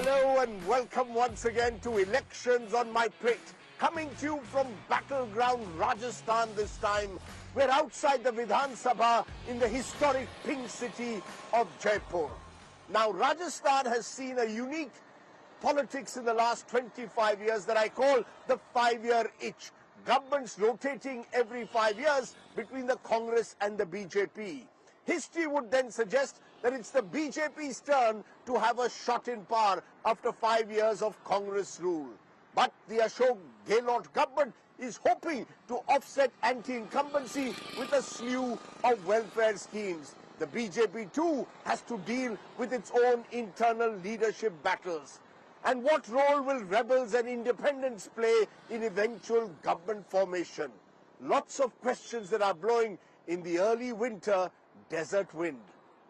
Hello and welcome once again to Elections on My Plate. Coming to you from battleground Rajasthan this time. We're outside the Vidhan Sabha in the historic pink city of Jaipur. Now Rajasthan has seen a unique politics in the last 25 years that I call the 5-year itch. Governments rotating every 5 years between the Congress and the BJP. History would then suggest that it's the BJP's turn to have a shot in power after 5 years of Congress rule. But the Ashok Gehlot government is hoping to offset anti-incumbency with a slew of welfare schemes. The BJP too has to deal with its own internal leadership battles. And what role will rebels and independents play in eventual government formation? Lots of questions that are blowing in the early winter desert wind.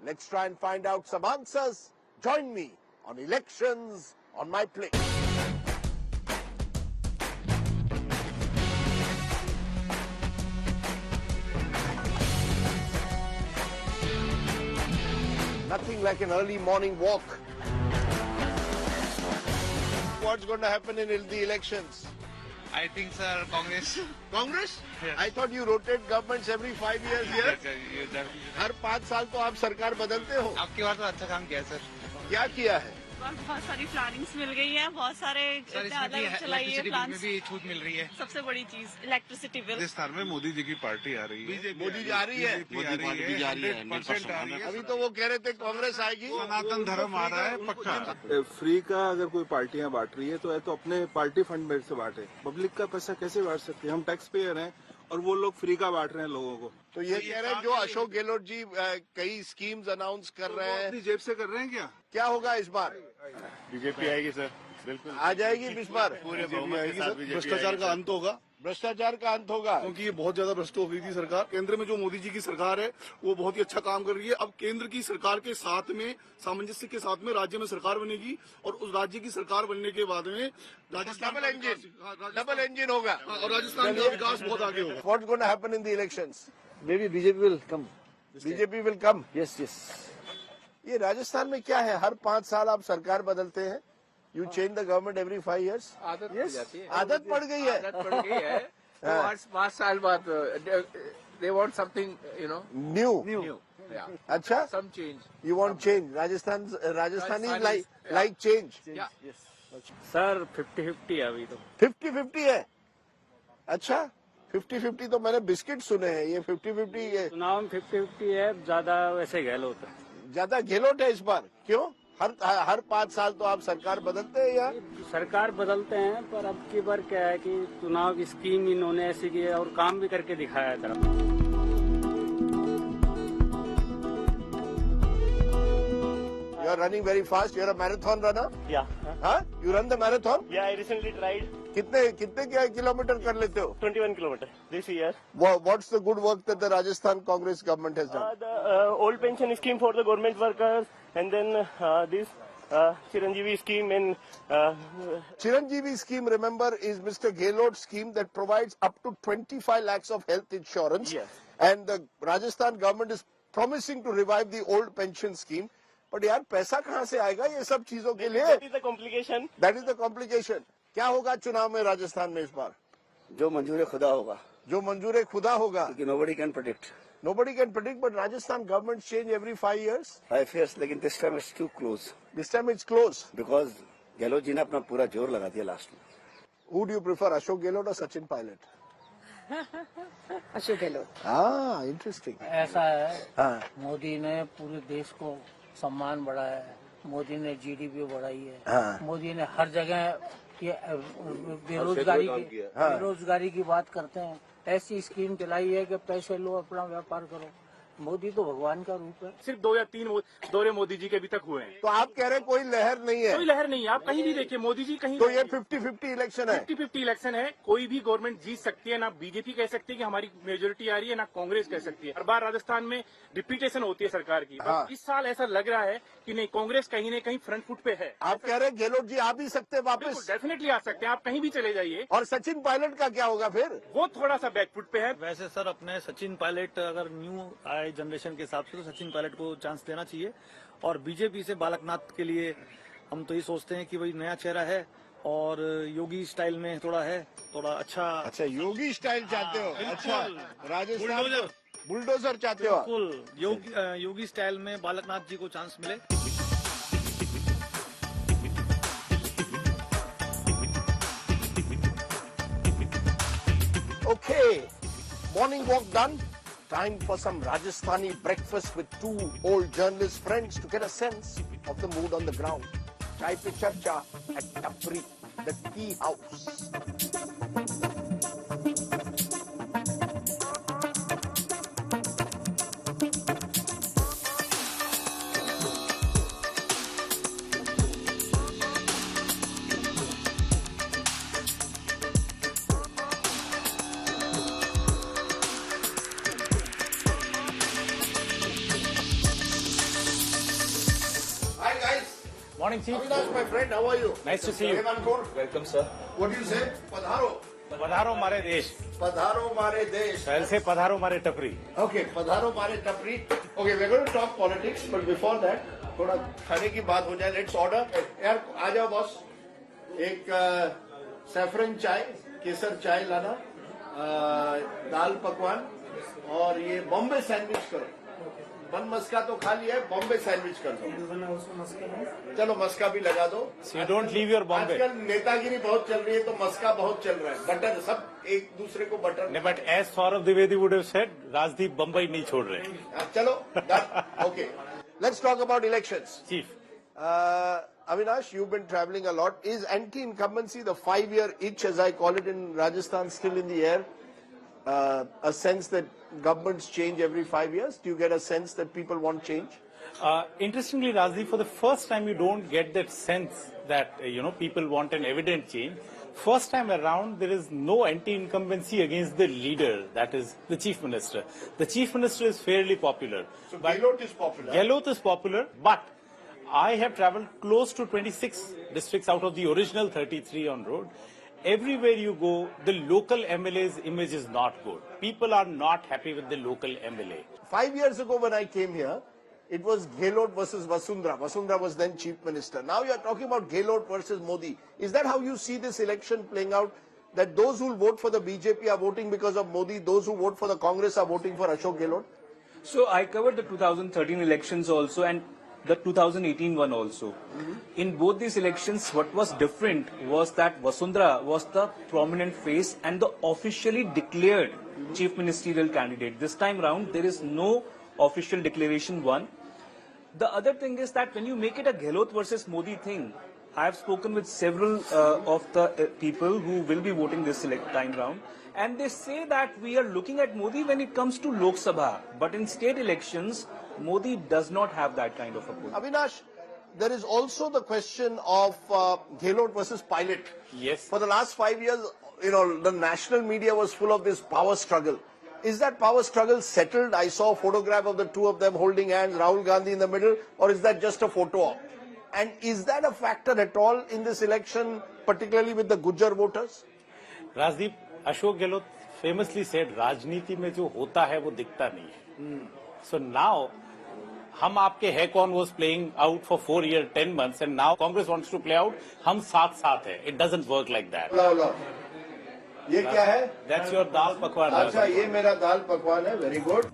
Let's try and find out some answers. Join me on Elections on My Plate. Nothing like an early morning walk. What's going to happen in the elections? I think, sir, Congress. Congress? Yes. I thought you rotate governments every 5 years here. हर 5 साल तो आप सरकार बदलते हो. आपकी बार तो अच्छा काम किया सर. क्या किया है? बहुत सारी प्लानिंग्स मिल गई है, बहुत सारे चलाइए प्लान में भी छूट मिल रही है. सबसे बड़ी चीज इलेक्ट्रिसिटी बिल. राजस्थान में मोदी जी की पार्टी आ रही है. मोदी जी आ रही है. मोदी आ रही है. अभी तो वो कह रहे थे कांग्रेस आएगी. सनातन धर्म आ रहा है पक्का. फ्री का अगर कोई पार्टियां बांट रही है तो अपने पार्टी फंड में से बांटे. पब्लिक का पैसा कैसे बांट सकते हैं? हम टैक्स पेयर हैं और वो लोग फ्री का बांट रहे हैं लोगों को. तो ये कह रहे हैं जो अशोक गहलोत जी कई स्कीम्स अनाउंस कर रहे हैं. अपनी जेब से कर रहे हैं क्या? क्या होगा इस बार? बीजेपी आएगी सर. बिल्कुल आ जाएगी इस बार. पूरे बहुमत के साथ भ्रष्टाचार का अंत होगा. भ्रष्टाचार का अंत होगा क्योंकि ये बहुत ज्यादा भ्रष्ट हो गई थी सरकार. केंद्र में जो मोदी जी की सरकार है वो बहुत ही अच्छा काम कर रही है. अब केंद्र की सरकार के साथ में सामंजस्य के साथ में राज्य में सरकार बनेगी और उस राज्य की सरकार बनने के बाद में राजस्थान डबल इंजन होगा और राजस्थान का विकास बहुत आगे होगा. What's going to happen in the elections? Maybe BJP will come. BJP will come. Yes, yes. ये राजस्थान में क्या है? हर 5 साल आप सरकार बदलते हैं. You change the government every 5 years. आदत पड़ जाती है. आदत पड़ गई है. आदत पड़ गई है. तो हर 5 साल बाद they want something, you know, New. Yeah. अच्छा. Some change. You want change. Rajasthani like change. Yeah. Sir 50-50 है अभी तो. 50-50 है. अच्छा. 50-50 तो मैंने बिस्किट सुने हैं. ये 50-50 है. चुनाव में 50-50 है. ज्यादा वैसे गहलोत है. ज्यादा गहलोत है इस बार. क्यों? हर 5 साल तो आप सरकार बदलते हैं या? सरकार बदलते हैं पर अब की बार क्या है कि चुनाव की स्कीम इन्होंने ऐसी की है और काम भी करके दिखाया था. You are running very fast. You are a marathon runner. Yeah. Huh? You run the marathon? Yeah, I recently tried कितने किलोमीटर कर लेते हो? 21 kilometers this year. What's the good work that the Rajasthan Congress government has done? The old pension scheme for the government workers, and then this Chiranjeevi scheme and Chiranjeevi scheme, remember, is Mr. Gehlot's scheme that provides up to 25 lakhs of health insurance. Yes. And the Rajasthan government is promising to revive the old pension scheme. But यार पैसा कहाँ से आएगा ये सब चीजों के लिए? that is the complication. That is the complication. क्या होगा चुनाव में राजस्थान में इस बार? जो मंजूर खुदा होगा. जो मंजूर खुदा होगा. Nobody can predict. Nobody can predict, but Rajasthan government change every 5 years. 5 years, लेकिन this time it's too close. This time it's close. Because Gehlot ji ने अपना पूरा जोर लगा दिया लास्ट में. Who do you prefer, Ashok Gehlot or Sachin Pilot? Ashok Gehlot. Ah, interesting. ऐसा है. हाँ. मोदी ने पूरे देश को सम्मान बढ़ाया है. मोदी ने जीडीपी बढ़ाई है. हाँ. मोदी ने हर जगह ये बेरोजगारी की बात करते हैं. ऐसी स्कीम चलाई है कि पैसे लो अपना व्यापार करो. मोदी तो भगवान का रूप है. सिर्फ 2 या 3 दौरे मोदी जी के अभी तक हुए हैं. तो आप कह रहे हैं कोई लहर नहीं है? कोई लहर नहीं है. आप कहीं भी देखिए मोदी जी कहीं. तो ये 50-50 इलेक्शन है. 50-50 इलेक्शन है. कोई भी गवर्नमेंट जीत सकती है. ना बीजेपी कह सकती है कि हमारी मेजोरिटी आ रही है, ना कांग्रेस कह सकती है. हर बार राजस्थान में रिपीटेशन होती है सरकार की. हाँ. इस साल ऐसा लग रहा है कि नहीं, कांग्रेस कहीं न कहीं फ्रंट फुट पे है. आप कह रहे हैं गहलोत जी आ भी सकते हैं वापस? डेफिनेटली आ सकते हैं. आप कहीं भी चले जाइए. और सचिन पायलट का क्या होगा फिर? वो थोड़ा सा बैकफुट पे है. वैसे सर अपने सचिन पायलट अगर न्यू आए जनरेशन के हिसाब से तो सचिन पायलट को चांस देना चाहिए. और बीजेपी से बालकनाथ के लिए हम तो ये सोचते हैं कि भाई नया चेहरा है और योगी स्टाइल में थोड़ा है, थोड़ा अच्छा योगी स्टाइल चाहते हो? अच्छा, राजस्थान बुलडोजर चाहते हो? बिल्कुल योगी स्टाइल में बालकनाथ जी को चांस मिले। Okay, morning walk done. Time for some Rajasthani breakfast with two old journalist friends to get a sense of the mood on the ground. Chai pe charcha at Tapri, the tea house. Morning, Chief. Avinash, my friend, how are you? Nice to see you. Welcome, sir. What do you say? Padharo. पधारो हमारे देश, Padharo mare desh. शहर से पधारो हमारे टपरी। Okay, Padharo mare tapri. Okay, we're going to talk politics, but before that, थोड़ा खाने की बात हो जाए. Let's order. यार आ जाओ बॉस. एक सैफरन चाय, केसर चाय लाना, दाल पकवान और ये बॉम्बे सैंडविच करो. बन मस्का तो खा लिया है, बॉम्बे सैंडविच कर दो. चलो मस्का भी लगा दो. So you don't leave your Bombay. आजकल नेतागिरी बहुत चल रही है तो मस्का बहुत चल रहा है. बटर सब एक दूसरे को butter. No, but as Saurav Dwivedi would have said, Rajdeep Bombay नहीं छोड़ रहे. चलो okay. Let's talk about elections. Chief, Avinash, you've been traveling a lot. Is anti-incumbency, the 5-year itch, as I call it in Rajasthan, still in the air? A sense that governments change every 5 years? Do you get a sense that people want change? interestingly, Rajdeep, for the first time, you don't get that sense that people want an evident change. First time around, there is no anti-incumbency against the leader, that is the chief minister. The chief minister is fairly popular. So Gehlot is popular. Gehlot is popular, but I have travelled close to 26 districts out of the original 33 on road. Everywhere you go, the local MLA's image is not good. People are not happy with the local MLA. 5 years ago when I came here, it was Gehlot versus Vasundhara. Vasundhara was then chief minister. Now you are talking about Gehlot versus Modi. Is that how you see this election playing out? That those who vote for the BJP are voting because of Modi, those who vote for the Congress are voting for Ashok Gehlot? So I covered the 2013 elections also and the 2018 one also. In both these elections, what was different was that Vasundhara was the prominent face and the officially declared chief ministerial candidate. This time round, there is no official declaration one. The other thing is that when you make it a Gehlot versus Modi thing, I have spoken with several of the people who will be voting this time round, and they say that we are looking at Modi when it comes to Lok Sabha, but in state elections, Modi does not have that kind of a pull. Avinash, there is also the question of Gehlot versus Pilot. Yes. For the last 5 years, the national media was full of this power struggle. Is that power struggle settled? I saw a photograph of the two of them holding hands, Rahul Gandhi in the middle, or is that just a photo op? And is that a factor at all in this election, particularly with the Gujjar voters? Rajdeep, Ashok Gehlot famously said, Rajniti mein jo hota hai wo dikhta nahi hai. So now, हम आपके है कौन was playing out for 4 years, 10 months, and now Congress wants to play out. हम साथ है. It doesn't work like that. लो. ये क्या है? That's your dal pakwan. अच्छा, ये मेरा दाल पकवान है. Very good.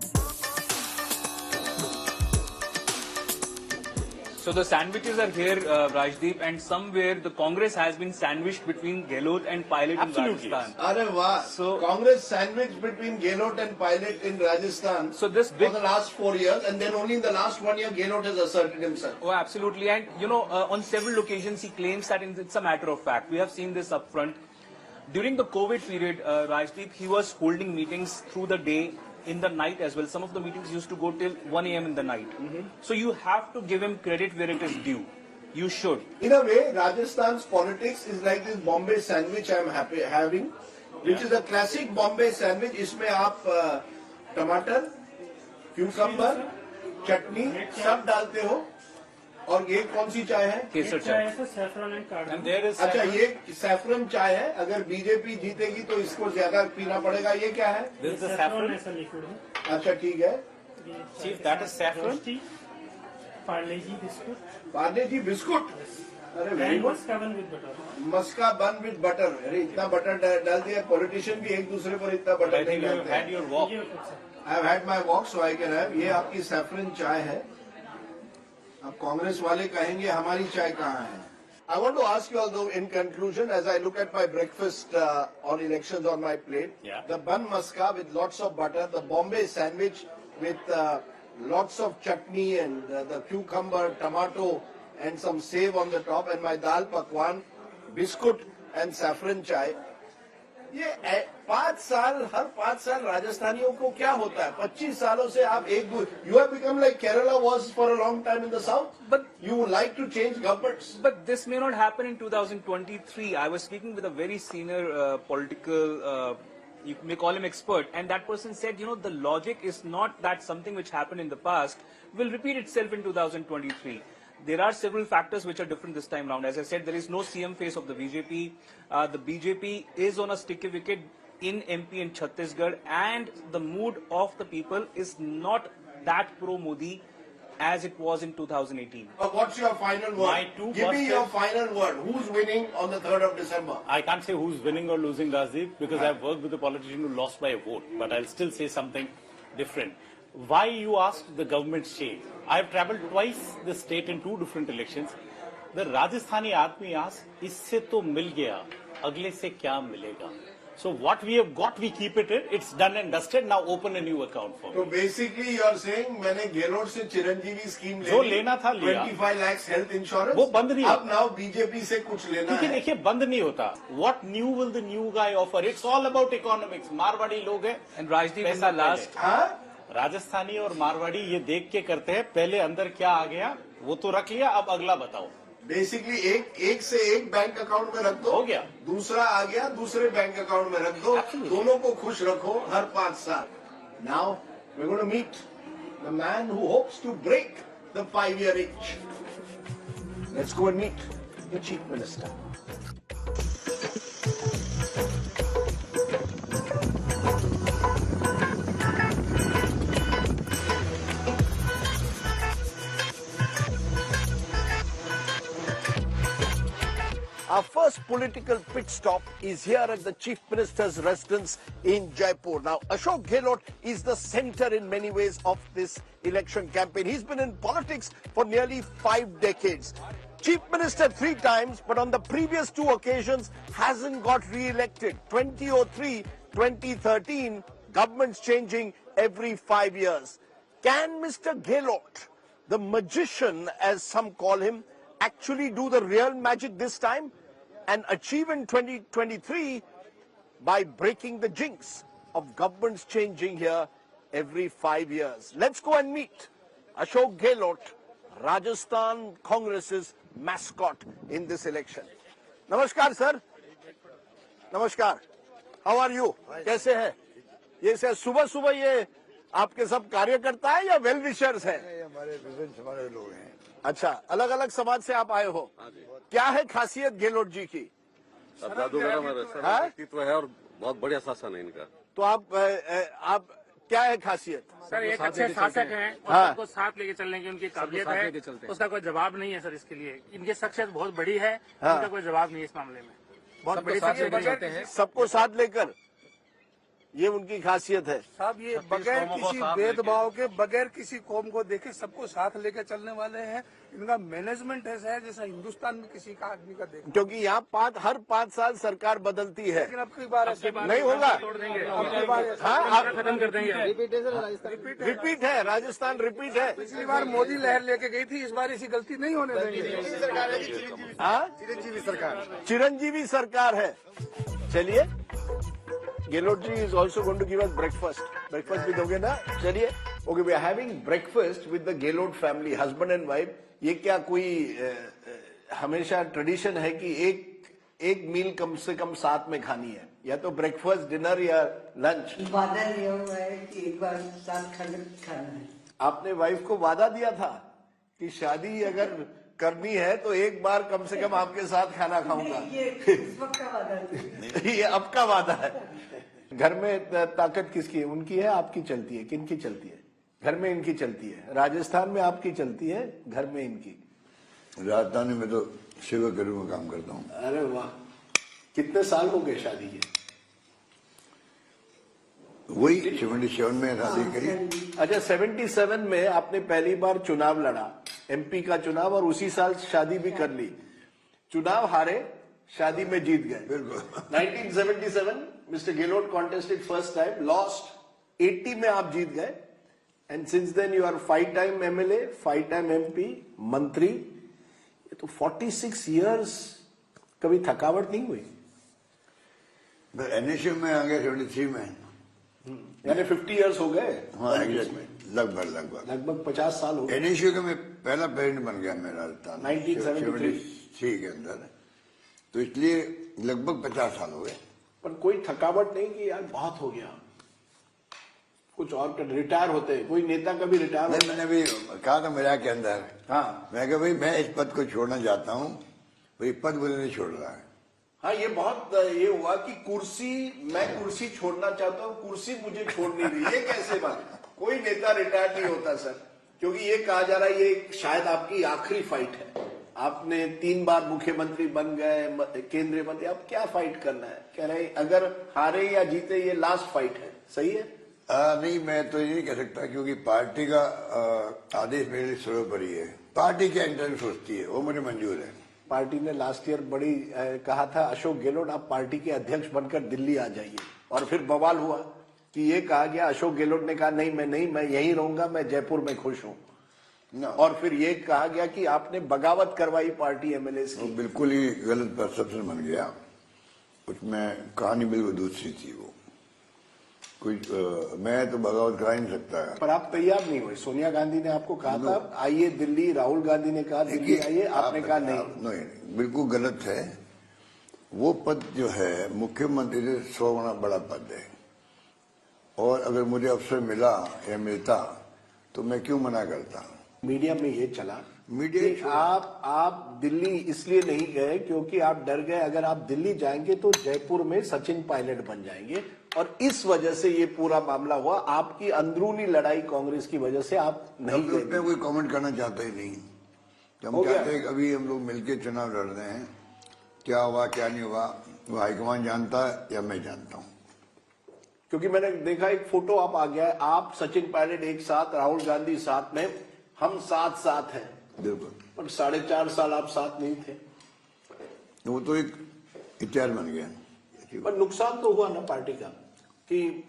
So the sandwiches are here, Rajdeep, and somewhere the Congress has been sandwiched between Gehlot and Pilot Absolutely. in Rajasthan. अरे वाह. So Congress sandwiched between Gehlot and Pilot in Rajasthan So this big for the last 4 years, and then only in the last 1 year Gehlot has asserted himself. Oh, absolutely. And, on several occasions, he claims that it's a matter of fact. We have seen this up front. During the COVID period, Rajdeep, he was holding meetings through the day, in the night as well. Some of the meetings used to go till 1 a.m. in the night. So you have to give him credit where it is due. You should. In a way, Rajasthan's politics is like this Bombay sandwich I am having, which is a classic Bombay sandwich. इसमें आप टमाटर, cucumber, चटनी सब डालते हो. और ये कौन सी चाय है? केसर चाय. And there is अच्छा, ये सैफरन चाय है. अगर बीजेपी जीतेगी तो इसको ज्यादा पीना पड़ेगा. ये क्या है? This is the saffron. अच्छा, ठीक है. Chief, that is saffron. Parle G biscuit. अरे very good. Maska bun with butter. अरे इतना बटर डाल दिया, पॉलिटिशियन भी एक दूसरे पर इतना बटर नहीं डालते। I have had my walk so I can have. ये आपकी सैफरन चाय है। अब कांग्रेस वाले कहेंगे हमारी चाय कहाँ है। I want to ask you all though, in conclusion, as I look at my breakfast on elections on my plate, the bun maska with lots of butter, the Bombay sandwich with lots of chutney and the cucumber, tomato and some save on the top, and my dal pakwan, biscuit and saffron chai. ये 5 साल, हर 5 साल राजस्थानियों को क्या होता है? 25 सालों से आप you have become like Kerala was for a long time in the south, but you would like to change governments. But this may not happen in 2023. I was speaking with a very senior political, you may call him expert, and that person said, the logic is not that something which happened in the past will repeat itself in 2023. There are several factors which are different this time round. As I said, there is no CM face of the BJP. The BJP is on a sticky wicket in MP and Chhattisgarh, and the mood of the people is not that pro-Modi as it was in 2018. What's your final word? Give me your final word. Who's winning on the 3rd of December? I can't say who's winning or losing, Rajdeep, because I've worked with a politician who lost by a vote, but I'll still say something different. Why you asked the government change? I've travelled twice the state in 2 different elections. The Rajasthani आदमी asked, इससे तो मिल गया, अगले से क्या मिलेगा? So what we have got, we keep it in. It's done and dusted. Now open a new account for me. So basically, you are saying, मैंने गेलोट से चिरंजीवी स्कीम ले जो लेना था लिया. 25 lakhs health insurance. वो बंद नहीं. अब now BJP से कुछ लेना है. क्योंकि देखिए बंद नहीं होता. What new will the new guy offer? It's all about economics. Marwari लोग हैं. And Rajdeep in the last. Rajasthani और मारवाड़ी ये देख के करते हैं पहले अंदर क्या आ गया वो तो रख लिया अब अगला बताओ बेसिकली एक से एक बैंक अकाउंट में रख दो हो गया दूसरा आ गया दूसरे बैंक अकाउंट में रख दो दोनों को खुश रखो हर 5 साल now we are going to meet the man who hopes to break the 5-year itch let's go and meet the chief minister Our first political pit stop is here at the Chief Minister's residence in Jaipur. Now, Ashok Gehlot is the center in many ways of this election campaign. He's been in politics for nearly 5 decades. Chief Minister 3 times, but on the previous 2 occasions hasn't got re-elected. 2003, 2013, governments changing every 5 years. Can Mr. Gehlot, the magician as some call him, actually do the real magic this time? And achieve in 2023 by breaking the jinx of governments changing here every 5 years. Let's go and meet Ashok Gehlot, Rajasthan Congress's mascot in this election. Namaskar, sir. Namaskar. How are you? कैसे हैं? ये सुबह ये आपके सब कार्यकर्ता है या वेल विशर्स हैं? हमारे विभिन्न समाज के लोग हैं। अच्छा, अलग अलग समाज से आप आए हो। क्या है खासियत गेहलोत जी की? व्यक्तित्व है और बहुत बढ़िया शासन है इनका। तो आप क्या है खासियत? सर एक अच्छे शासक हैं और सबको साथ लेके चलने की उनकी काबिलियत है, उसका कोई जवाब नहीं है सर। इसके लिए इनकी शख्सियत बहुत बड़ी है, उनका कोई जवाब नहीं है इस मामले में। बहुत बड़ी शख्सियत है, सबको साथ लेकर, ये उनकी खासियत है साहब। ये बगैर किसी भेदभाव के, बगैर किसी कौम को देखे सबको साथ लेकर चलने वाले हैं। इनका मैनेजमेंट ऐसा है जैसा हिंदुस्तान में किसी का आदमी का देख। क्योंकि यहाँ हर 5 साल सरकार बदलती है, लेकिन अब की बार नहीं होगा, खत्म कर देंगे। रिपीट है, राजस्थान रिपीट है। पिछली बार मोदी लहर लेके गई थी, इस बार ऐसी गलती नहीं होने देंगे। चिरंजीवी सरकार है। चलिए, Gehlot ji is also going to give us breakfast. Breakfast भी दोगे ना? चलिए. Okay, we are having breakfast with the Gehlot family, husband and wife. ये क्या कोई हमेशा ट्रेडिशन है कि एक मील कम से कम साथ में खानी है, या तो ब्रेकफास्ट, डिनर या लंच? वादा लिया हुआ है कि एक बार साथ खाना है। आपने वाइफ को वादा दिया था कि शादी अगर करनी है तो एक बार कम से कम आपके साथ खाना खाऊंगा। ये इस वक्त का वादा नहीं, ये अब का वादा है। घर में ताकत किसकी है? उनकी है, आपकी चलती है? किनकी चलती है? घर में इनकी चलती है। राजस्थान में आपकी चलती है, घर में इनकी। राजधानी में तो सेवा कर्मी में काम करता हूँ। अरे वाह, कितने साल हो गए शादी के? वही 77 में शादी करी। अच्छा, 77 में आपने पहली बार चुनाव लड़ा, एमपी का चुनाव, और उसी साल शादी भी कर ली। चुनाव हारे, शादी में जीत गए। बिल्कुल। 1977 mister Gehlot contested first time, lost. 80 में आप जीत गए, and since then you are 5 time MLA, 5 time MP, मंत्री। ये तो 46 इयर्स, कभी थकावट नहीं हुई? एनएसयू में आ गया 73 में, यानी 50 इयर्स हो गए। हाँ, एग्जैक्टली, लगभग 50 साल हो गए। एनएसयू का मैं पहला प्रेसिडेंट बन गया मैं राजस्थान 1973 के अंदर, तो इसलिए लगभग 50 साल हो गए। पर कोई थकावट नहीं कि यार बहुत हो गया, कुछ और कर रिटायर होते? कोई नेता कभी रिटायर नहीं, मैंने भी कहा था मेरा के अंदर, हाँ, मैं कहा भाई मैं इस पद को छोड़ना चाहता हूँ, भाई पद मुझे नहीं छोड़ रहा है। हाँ, ये बहुत ये हुआ कि मैं कुर्सी छोड़ना चाहता हूँ, कुर्सी मुझे छोड़ नहीं रही। ये कैसे बात? कोई नेता रिटायर नहीं होता सर, क्योंकि ये कहा जा रहा है ये शायद आपकी आखिरी फाइट है। आपने 3 बार मुख्यमंत्री बन गए, केंद्रीय मंत्री, अब क्या फाइट करना है? कह रहे अगर हारे या जीते ये लास्ट फाइट है, सही है? नहीं, मैं तो ये नहीं कह सकता, क्योंकि पार्टी का आदेश मेरे लिए सर्वोपरि है। पार्टी क्या इंटरेस्ट सोचती है वो मुझे मंजूर है। पार्टी ने लास्ट ईयर बड़ी कहा था अशोक गहलोत आप पार्टी के अध्यक्ष बनकर दिल्ली आ जाइए, और फिर बवाल हुआ कि ये कहा गया, अशोक गहलोत ने कहा नहीं मैं यहीं रहूंगा, मैं जयपुर में खुश हूँ। और फिर ये कहा गया कि आपने बगावत करवाई पार्टी एमएलए की। बिल्कुल ही गलत परसेप्शन बन गया, उसमें कहानी बिल्कुल दूसरी थी। वो कोई मैं तो बगावत करा ही नहीं सकता है। पर आप तैयार नहीं हुए। सोनिया गांधी ने आपको कहा था आइए दिल्ली, राहुल गांधी ने कहा दिल्ली आइए, आपने कहा नहीं। बिल्कुल गलत है। वो पद जो है मुख्यमंत्री से 100 गुना बड़ा पद है, और अगर मुझे अवसर मिला या मिलता तो मैं क्यों मना करता। मीडिया में ये चला आप दिल्ली इसलिए नहीं गए क्योंकि आप डर गए अगर आप दिल्ली जाएंगे तो जयपुर में सचिन पायलट बन जाएंगे, और इस वजह से ये पूरा मामला हुआ। आपकी अंदरूनी लड़ाई कांग्रेस की वजह से आप नहीं गए। मैं कोई कमेंट करना चाहता ही नहीं। हम चाहते हैं अभी हम लोग मिलकर चुनाव लड़ रहे हैं, क्या हुआ क्या नहीं हुआ वो हाईकमान जानता है या मैं जानता हूँ। क्योंकि मैंने देखा एक फोटो आप आ गया है, आप सचिन पायलट एक साथ, राहुल गांधी साथ में, हम साथ हैं। बिल्कुल। पर 4.5 साल आप साथ नहीं थे, वो तो एक इतिहास बन गया। पर नुकसान तो हुआ ना पार्टी का, कि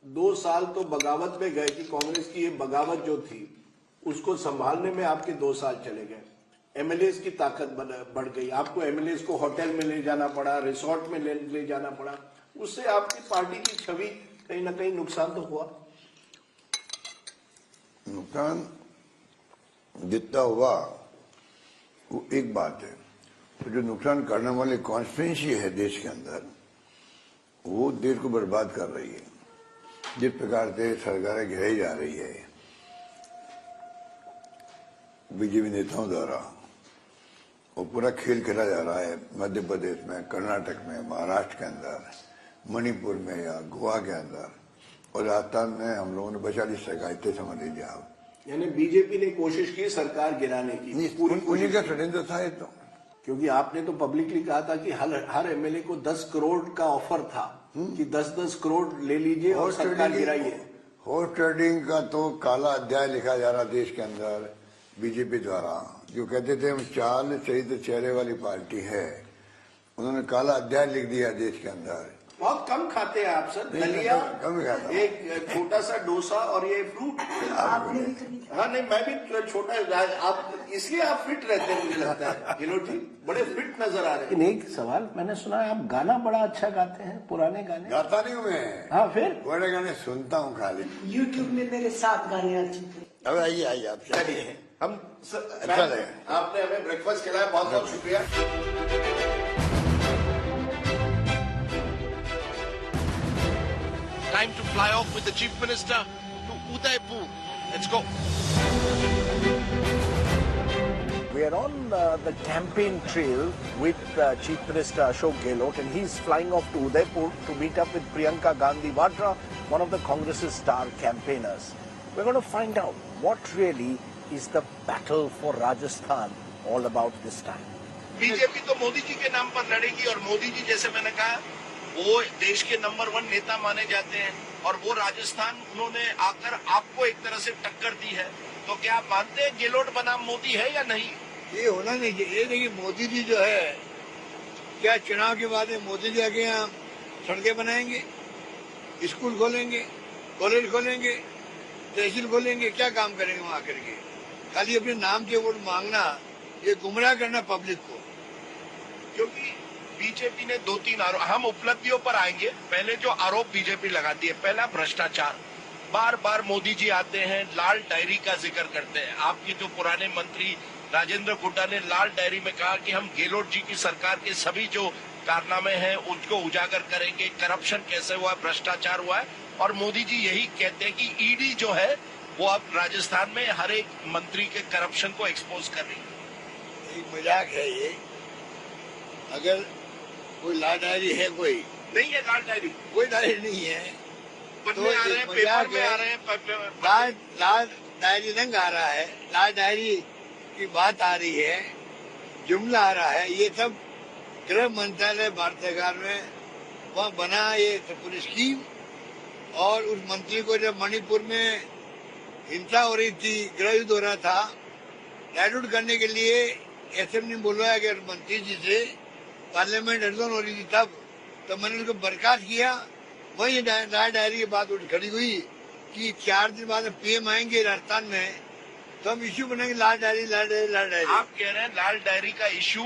2 साल तो बगावत में गए, कि कांग्रेस की ये बगावत जो थी उसको संभालने में आपके 2 साल चले गए। एमएलएस की ताकत बढ़ गई, आपको एमएलएस को होटल में ले जाना पड़ा, रिसोर्ट में ले जाना पड़ा, उससे आपकी पार्टी की छवि कहीं ना कहीं नुकसान तो हुआ। नुकसान जितना हुआ वो एक बात है, तो जो नुकसान करने वाली कॉन्स्टिट्यूंसी है देश के अंदर, वो देश को बर्बाद कर रही है। जिस प्रकार से सरकारें गिराई जा रही है बीजेपी नेताओं द्वारा, वो पूरा खेल खेला जा रहा है मध्य प्रदेश में, कर्नाटक में, महाराष्ट्र के अंदर, मणिपुर में या गोवा के अंदर, और राजस्थान में हम लोगों ने 42 शिकायतें समझ लीजिए आप। यानी बीजेपी ने कोशिश की सरकार गिराने की, उन्हीं का षड्यंत्र था ये तो। क्योंकि आपने तो पब्लिकली कहा था कि हर एमएलए को 10 करोड़ का ऑफर था कि 10-10 करोड़ ले लीजिए और सरकार गिराइए। हॉर्स ट्रेडिंग का तो काला अध्याय लिखा जा रहा देश के अंदर बीजेपी द्वारा, जो कहते थे हम चाल चरित्र चेहरे वाली पार्टी है, उन्होंने काला अध्याय लिख दिया देश के अंदर। बहुत कम खाते हैं आप सर, दलिया, कम खाता, एक छोटा सा डोसा और ये फ्रूट। हाँ नहीं, मैं भी छोटा, आप इसलिए आप फिट रहते हैं मुझे लगता है गहलोत जी, बड़े फिट नजर आ रहे हैं। एक सवाल, मैंने सुना है आप गाना बड़ा अच्छा गाते हैं, पुराने गाने। गाता नहीं हूँ मैं। हाँ फिर पुराने गाने सुनता हूँ खाली। यूट्यूब में मेरे 7 गाने आ चुके हैं। अब आइए आप चलिए, हम अच्छा लगे, आपने हमें ब्रेकफास्ट खिलाया, बहुत बहुत शुक्रिया। Time to fly off with the Chief Minister to Udaipur. Let's go. We are on the campaign trail with Chief Minister Ashok Gehloth, and he's flying off to Udaipur to meet up with Priyanka Gandhi Vadra, one of the Congress's star campaigners. We're going to find out what really is the battle for Rajasthan all about this time. BJP तो मोदी जी के नाम पर लड़ेगी और मोदी जी, जैसे मैंने कहा, वो देश के नंबर 1 नेता माने जाते हैं और वो राजस्थान उन्होंने आकर आपको एक तरह से टक्कर दी है। तो क्या आप मानते हैं गेहलोत बनाम मोदी है या नहीं? ये होना नहीं चाहिए। देखिए, मोदी जी जो है, क्या चुनाव के बाद मोदी जी आगे यहाँ सड़कें बनाएंगे, स्कूल खोलेंगे, कॉलेज खोलेंगे, तहसील खोलेंगे? क्या काम करेंगे वहाँ करके? खाली अपने नाम के वोट मांगना, ये गुमराह करना पब्लिक को। क्योंकि बीजेपी ने 2-3 आरोप, हम उपलब्धियों पर आएंगे। पहले जो आरोप बीजेपी लगाती है, पहला भ्रष्टाचार। बार बार मोदी जी आते हैं, लाल डायरी का जिक्र करते हैं। आपके जो पुराने मंत्री राजेंद्र हुड्डा ने लाल डायरी में कहा कि हम गेहलोत जी की सरकार के सभी जो कारनामे हैं उनको उजागर करेंगे, करप्शन कैसे हुआ, भ्रष्टाचार हुआ है। और मोदी जी यही कहते हैं कि ईडी जो है वो अब राजस्थान में हर एक मंत्री के करप्शन को एक्सपोज कर रही है। एक मजाक है ये। अगर कोई लाल डायरी है, कोई नहीं है लाल डायरी, कोई डायरी नहीं है, तो आ रहे हैं, पेपर में आ रहे हैं, लाल डायरी रंग आ रहा है, लाल डायरी की बात आ रही है, जुमला आ रहा है। ये सब गृह मंत्रालय भारत सरकार में वहाँ बना ये पूरी स्कीम। और उस मंत्री को जब मणिपुर में हिंसा हो रही थी, गृह युद्ध हो रहा था, डायल्यूट करने के लिए असेंबली में बुलवाया गया मंत्री जी से, पार्लियामेंट एडजॉर्न हो रही थी तब, तो मैंने उसको बर्खास्त किया। वही लाल डायरी की बात उठ खड़ी हुई कि 4 दिन बाद पीएम आएंगे राजस्थान में, तो हम इश्यू बनाएंगे लाल डायरी, लाल डायरी, लाल डायरी। आप कह रहे हैं लाल डायरी का इश्यू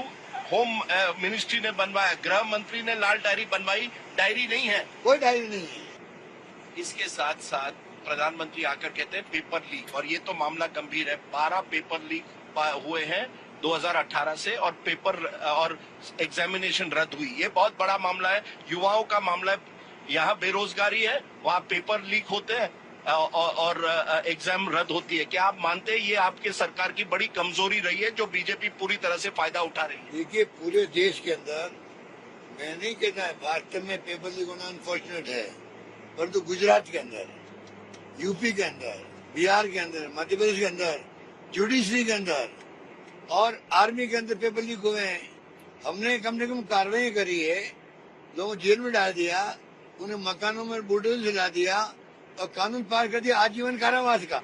होम मिनिस्ट्री ने बनवाया, गृह मंत्री ने लाल डायरी बनवाई, डायरी नहीं है, कोई डायरी नहीं है। इसके साथ साथ प्रधानमंत्री आकर कहते हैं पेपर लीक, और ये तो मामला गंभीर है। 12 पेपर लीक हुए हैं 2018 से, और पेपर और एग्जामिनेशन रद्द हुई। ये बहुत बड़ा मामला है, युवाओं का मामला है। यहाँ बेरोजगारी है, वहाँ पेपर लीक होते हैं और एग्जाम रद्द होती है। क्या आप मानते हैं ये आपके सरकार की बड़ी कमजोरी रही है जो बीजेपी पूरी तरह से फायदा उठा रही है? देखिए, पूरे देश के अंदर मैं नहीं कहता है वास्तव में पेपर लीक होना अनफॉर्चुनेट है, परंतु गुजरात के अंदर, यूपी के अंदर, बिहार के अंदर, मध्य प्रदेश के अंदर, जुडिशरी के अंदर और आर्मी के अंदर पेपर लीक हुए हैं। हमने कम से कम कार्रवाई करी है, लोगों को जेल में डाल दिया, उन्हें मकानों में बुलडोजर चला दिया और कानून पार कर दिया आजीवन कारावास का।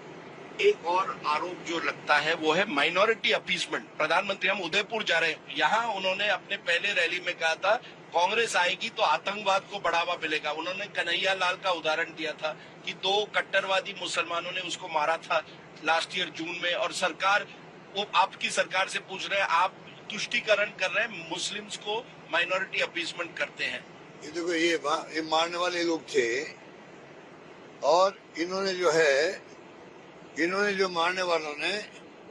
एक और आरोप जो लगता है वो है माइनॉरिटी अपीसमेंट। प्रधानमंत्री, हम उदयपुर जा रहे हैं, यहाँ उन्होंने अपने पहले रैली में कहा था कांग्रेस आएगी तो आतंकवाद को बढ़ावा मिलेगा। उन्होंने कन्हैया लाल का उदाहरण दिया था कि 2 कट्टरवादी मुसलमानों ने उसको मारा था लास्ट ईयर जून में, और सरकार, वो आपकी सरकार से पूछ रहे हैं, आप तुष्टीकरण कर रहे हैं, मुस्लिम्स को माइनॉरिटी अपीसमेंट करते हैं। ये देखो, ये मारने वाले लोग थे, और इन्होंने जो मारने वालों ने,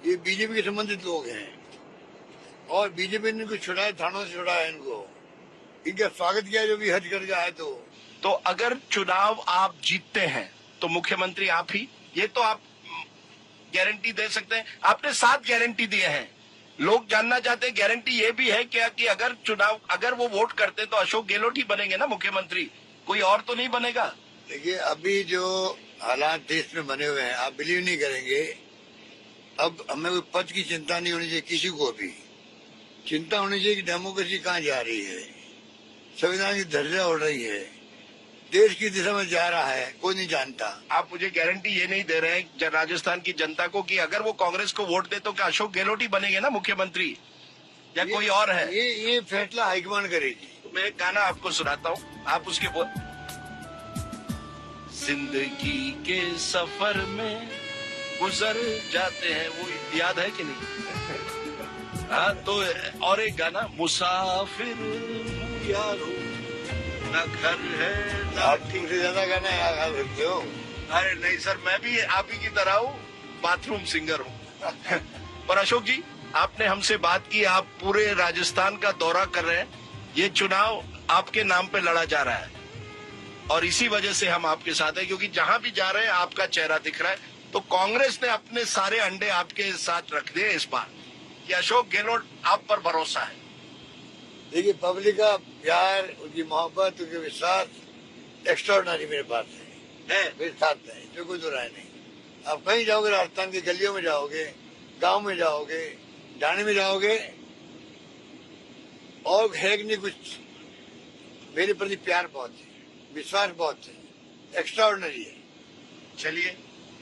ये बीजेपी के संबंधित लोग हैं, और बीजेपी ने इनको छुड़ाया, थानों से छुड़ाया इनको, इनका स्वागत किया जो भी हज कर जाए। तो अगर चुनाव आप जीतते हैं तो मुख्यमंत्री आप ही, ये तो आप गारंटी दे सकते हैं। आपने 7 गारंटी दिए हैं, लोग जानना चाहते हैं गारंटी ये भी है क्या कि अगर वो वोट करते तो अशोक गहलोत ही बनेंगे ना मुख्यमंत्री, कोई और तो नहीं बनेगा? देखिए, अभी जो हालात देश में बने हुए हैं, आप बिलीव नहीं करेंगे, अब हमें कोई पद की चिंता नहीं होनी चाहिए, किसी को भी चिंता होनी चाहिए कि डेमोक्रेसी कहाँ जा रही है, संविधान की धज्जियां उड़ रही है, देश की दिशा में जा रहा है, कोई नहीं जानता। आप मुझे गारंटी ये नहीं दे रहे हैं राजस्थान की जनता को कि अगर वो कांग्रेस को वोट दे तो क्या अशोक गहलोत ही बनेंगे ना मुख्यमंत्री, या कोई और है? ये फैसला हाईकमान करेगी। मैं एक गाना आपको सुनाता हूँ, आप उसके जिंदगी के सफर में गुजर जाते हैं, वो याद है कि नहीं? हाँ, तो और एक गाना, मुसाफिर यारो ना घर है ना। आप ठीक से ज्यादा गाना याद कर सकते हो? अरे नहीं सर, मैं भी आप ही की तरह हूँ, बाथरूम सिंगर हूँ। पर अशोक जी, आपने हमसे बात की, आप पूरे राजस्थान का दौरा कर रहे हैं, ये चुनाव आपके नाम पे लड़ा जा रहा है, और इसी वजह से हम आपके साथ हैं, क्योंकि जहां भी जा रहे हैं आपका चेहरा दिख रहा है। तो कांग्रेस ने अपने सारे अंडे आपके साथ रख दिए इस बार कि अशोक गहलोत आप पर भरोसा है। देखिए, पब्लिक का प्यार, उनकी मोहब्बत, उनके विश्वास एक्स्ट्राऑर्डिनरी मेरे पास है, मेरे साथ है, जो कोई दो राय नहीं। आप कहीं जाओगे, राजस्थान की गलियों में जाओगे, गांव में जाओगे, ढाणी में जाओगे, और है कि नहीं कुछ, मेरे प्रति प्यार बहुत है, विश्वास बहुत है, एक्स्ट्राऑर्डिनरी है। चलिए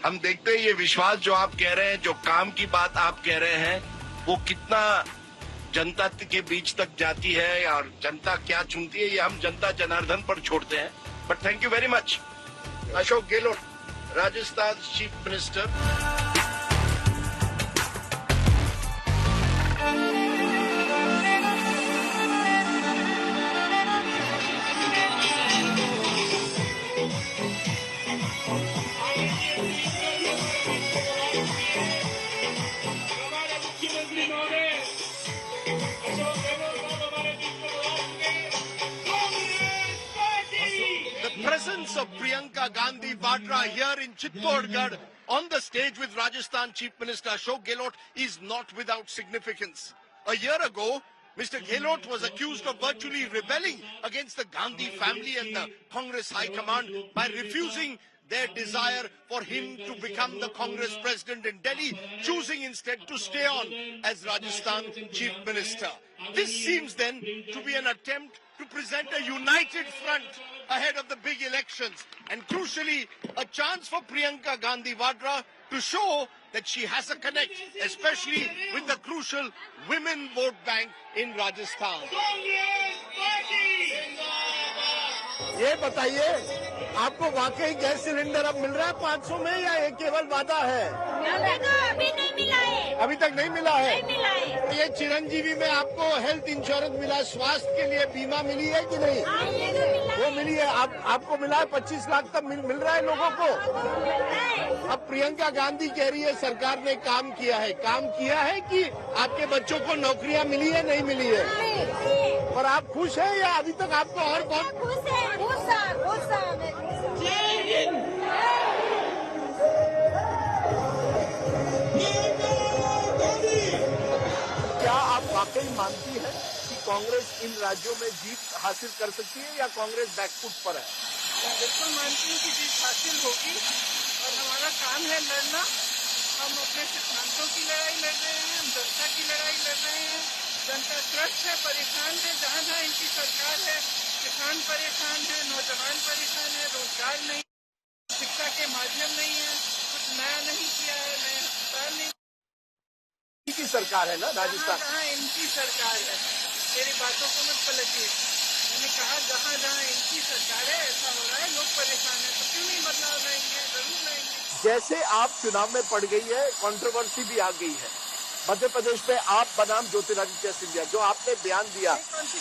हम देखते हैं ये विश्वास जो आप कह रहे हैं, जो काम की बात आप कह रहे हैं, वो कितना जनता के बीच तक जाती है और जनता क्या चुनती है, ये हम जनता जनार्दन पर छोड़ते हैं। But thank you very much. Ashok Gehlot, Rajasthan chief minister. Presence of Priyanka Gandhi Vadra here in Chittorgarh on the stage with Rajasthan Chief Minister Ashok Gehlot is not without significance. A year ago, Mr. Gehlot was accused of virtually rebelling against the Gandhi family and the Congress High Command by refusing their desire for him to become the Congress president in Delhi, choosing instead to stay on as Rajasthan Chief Minister. This seems then to be an attempt to present a united front ahead of the big elections, and crucially, a chance for Priyanka Gandhi Vadra to show that she has a connect, especially with the crucial women vote bank in Rajasthan. ये बताइए, आपको वाकई gas cylinder अब मिल रहा है 500 में, या ये केवल वादा है? अभी नहीं मिला है। अभी तक नहीं मिला है। नहीं मिला है। ये चिरंजीवी में आपको हेल्थ इंश्योरेंस मिला, स्वास्थ्य के लिए बीमा मिली है कि नहीं? वो मिली है। आपको मिला है 25 लाख तक मिल रहा है लोगों को। अब प्रियंका गांधी कह रही है सरकार ने काम किया है। काम किया है कि आपके बच्चों को नौकरियां मिली है, नहीं मिली है? और आप खुश हैं या अभी तक आपको और बहुत? खुश है। क्या आप वाकई मानती हैं कि कांग्रेस इन राज्यों में जीत हासिल कर सकती है, या कांग्रेस बैकफुट पर है? मैं बिल्कुल मानती हूँ कि जीत हासिल होगी, और हमारा काम है लड़ना। हम अपने सिद्धांतों की लड़ाई लड़ रहे हैं, हम जनता की लड़ाई लड़ रहे हैं। जनता त्रस्त है, परेशान है। जहाँ जहाँ इनकी सरकार है, किसान परेशान है, नौजवान परेशान है, रोजगार नहीं, शिक्षा के माध्यम नहीं है, कुछ नया नहीं किया है, नया अस्पताल नहीं। की सरकार है ना राजस्थान? जहाँ इनकी सरकार है, मेरी बातों को मत पलटिए। मैंने कहा जहाँ जहाँ इनकी सरकार है ऐसा हो रहा है, लोग परेशान है, तो क्यों नहीं बदलाव लाएंगे? जरूर लाएंगे। जैसे आप चुनाव में पड़ गई है, कंट्रोवर्सी भी आ गई है मध्य प्रदेश में आप बनाम ज्योतिरादित्य सिंधिया, जो आपने बयान दिया,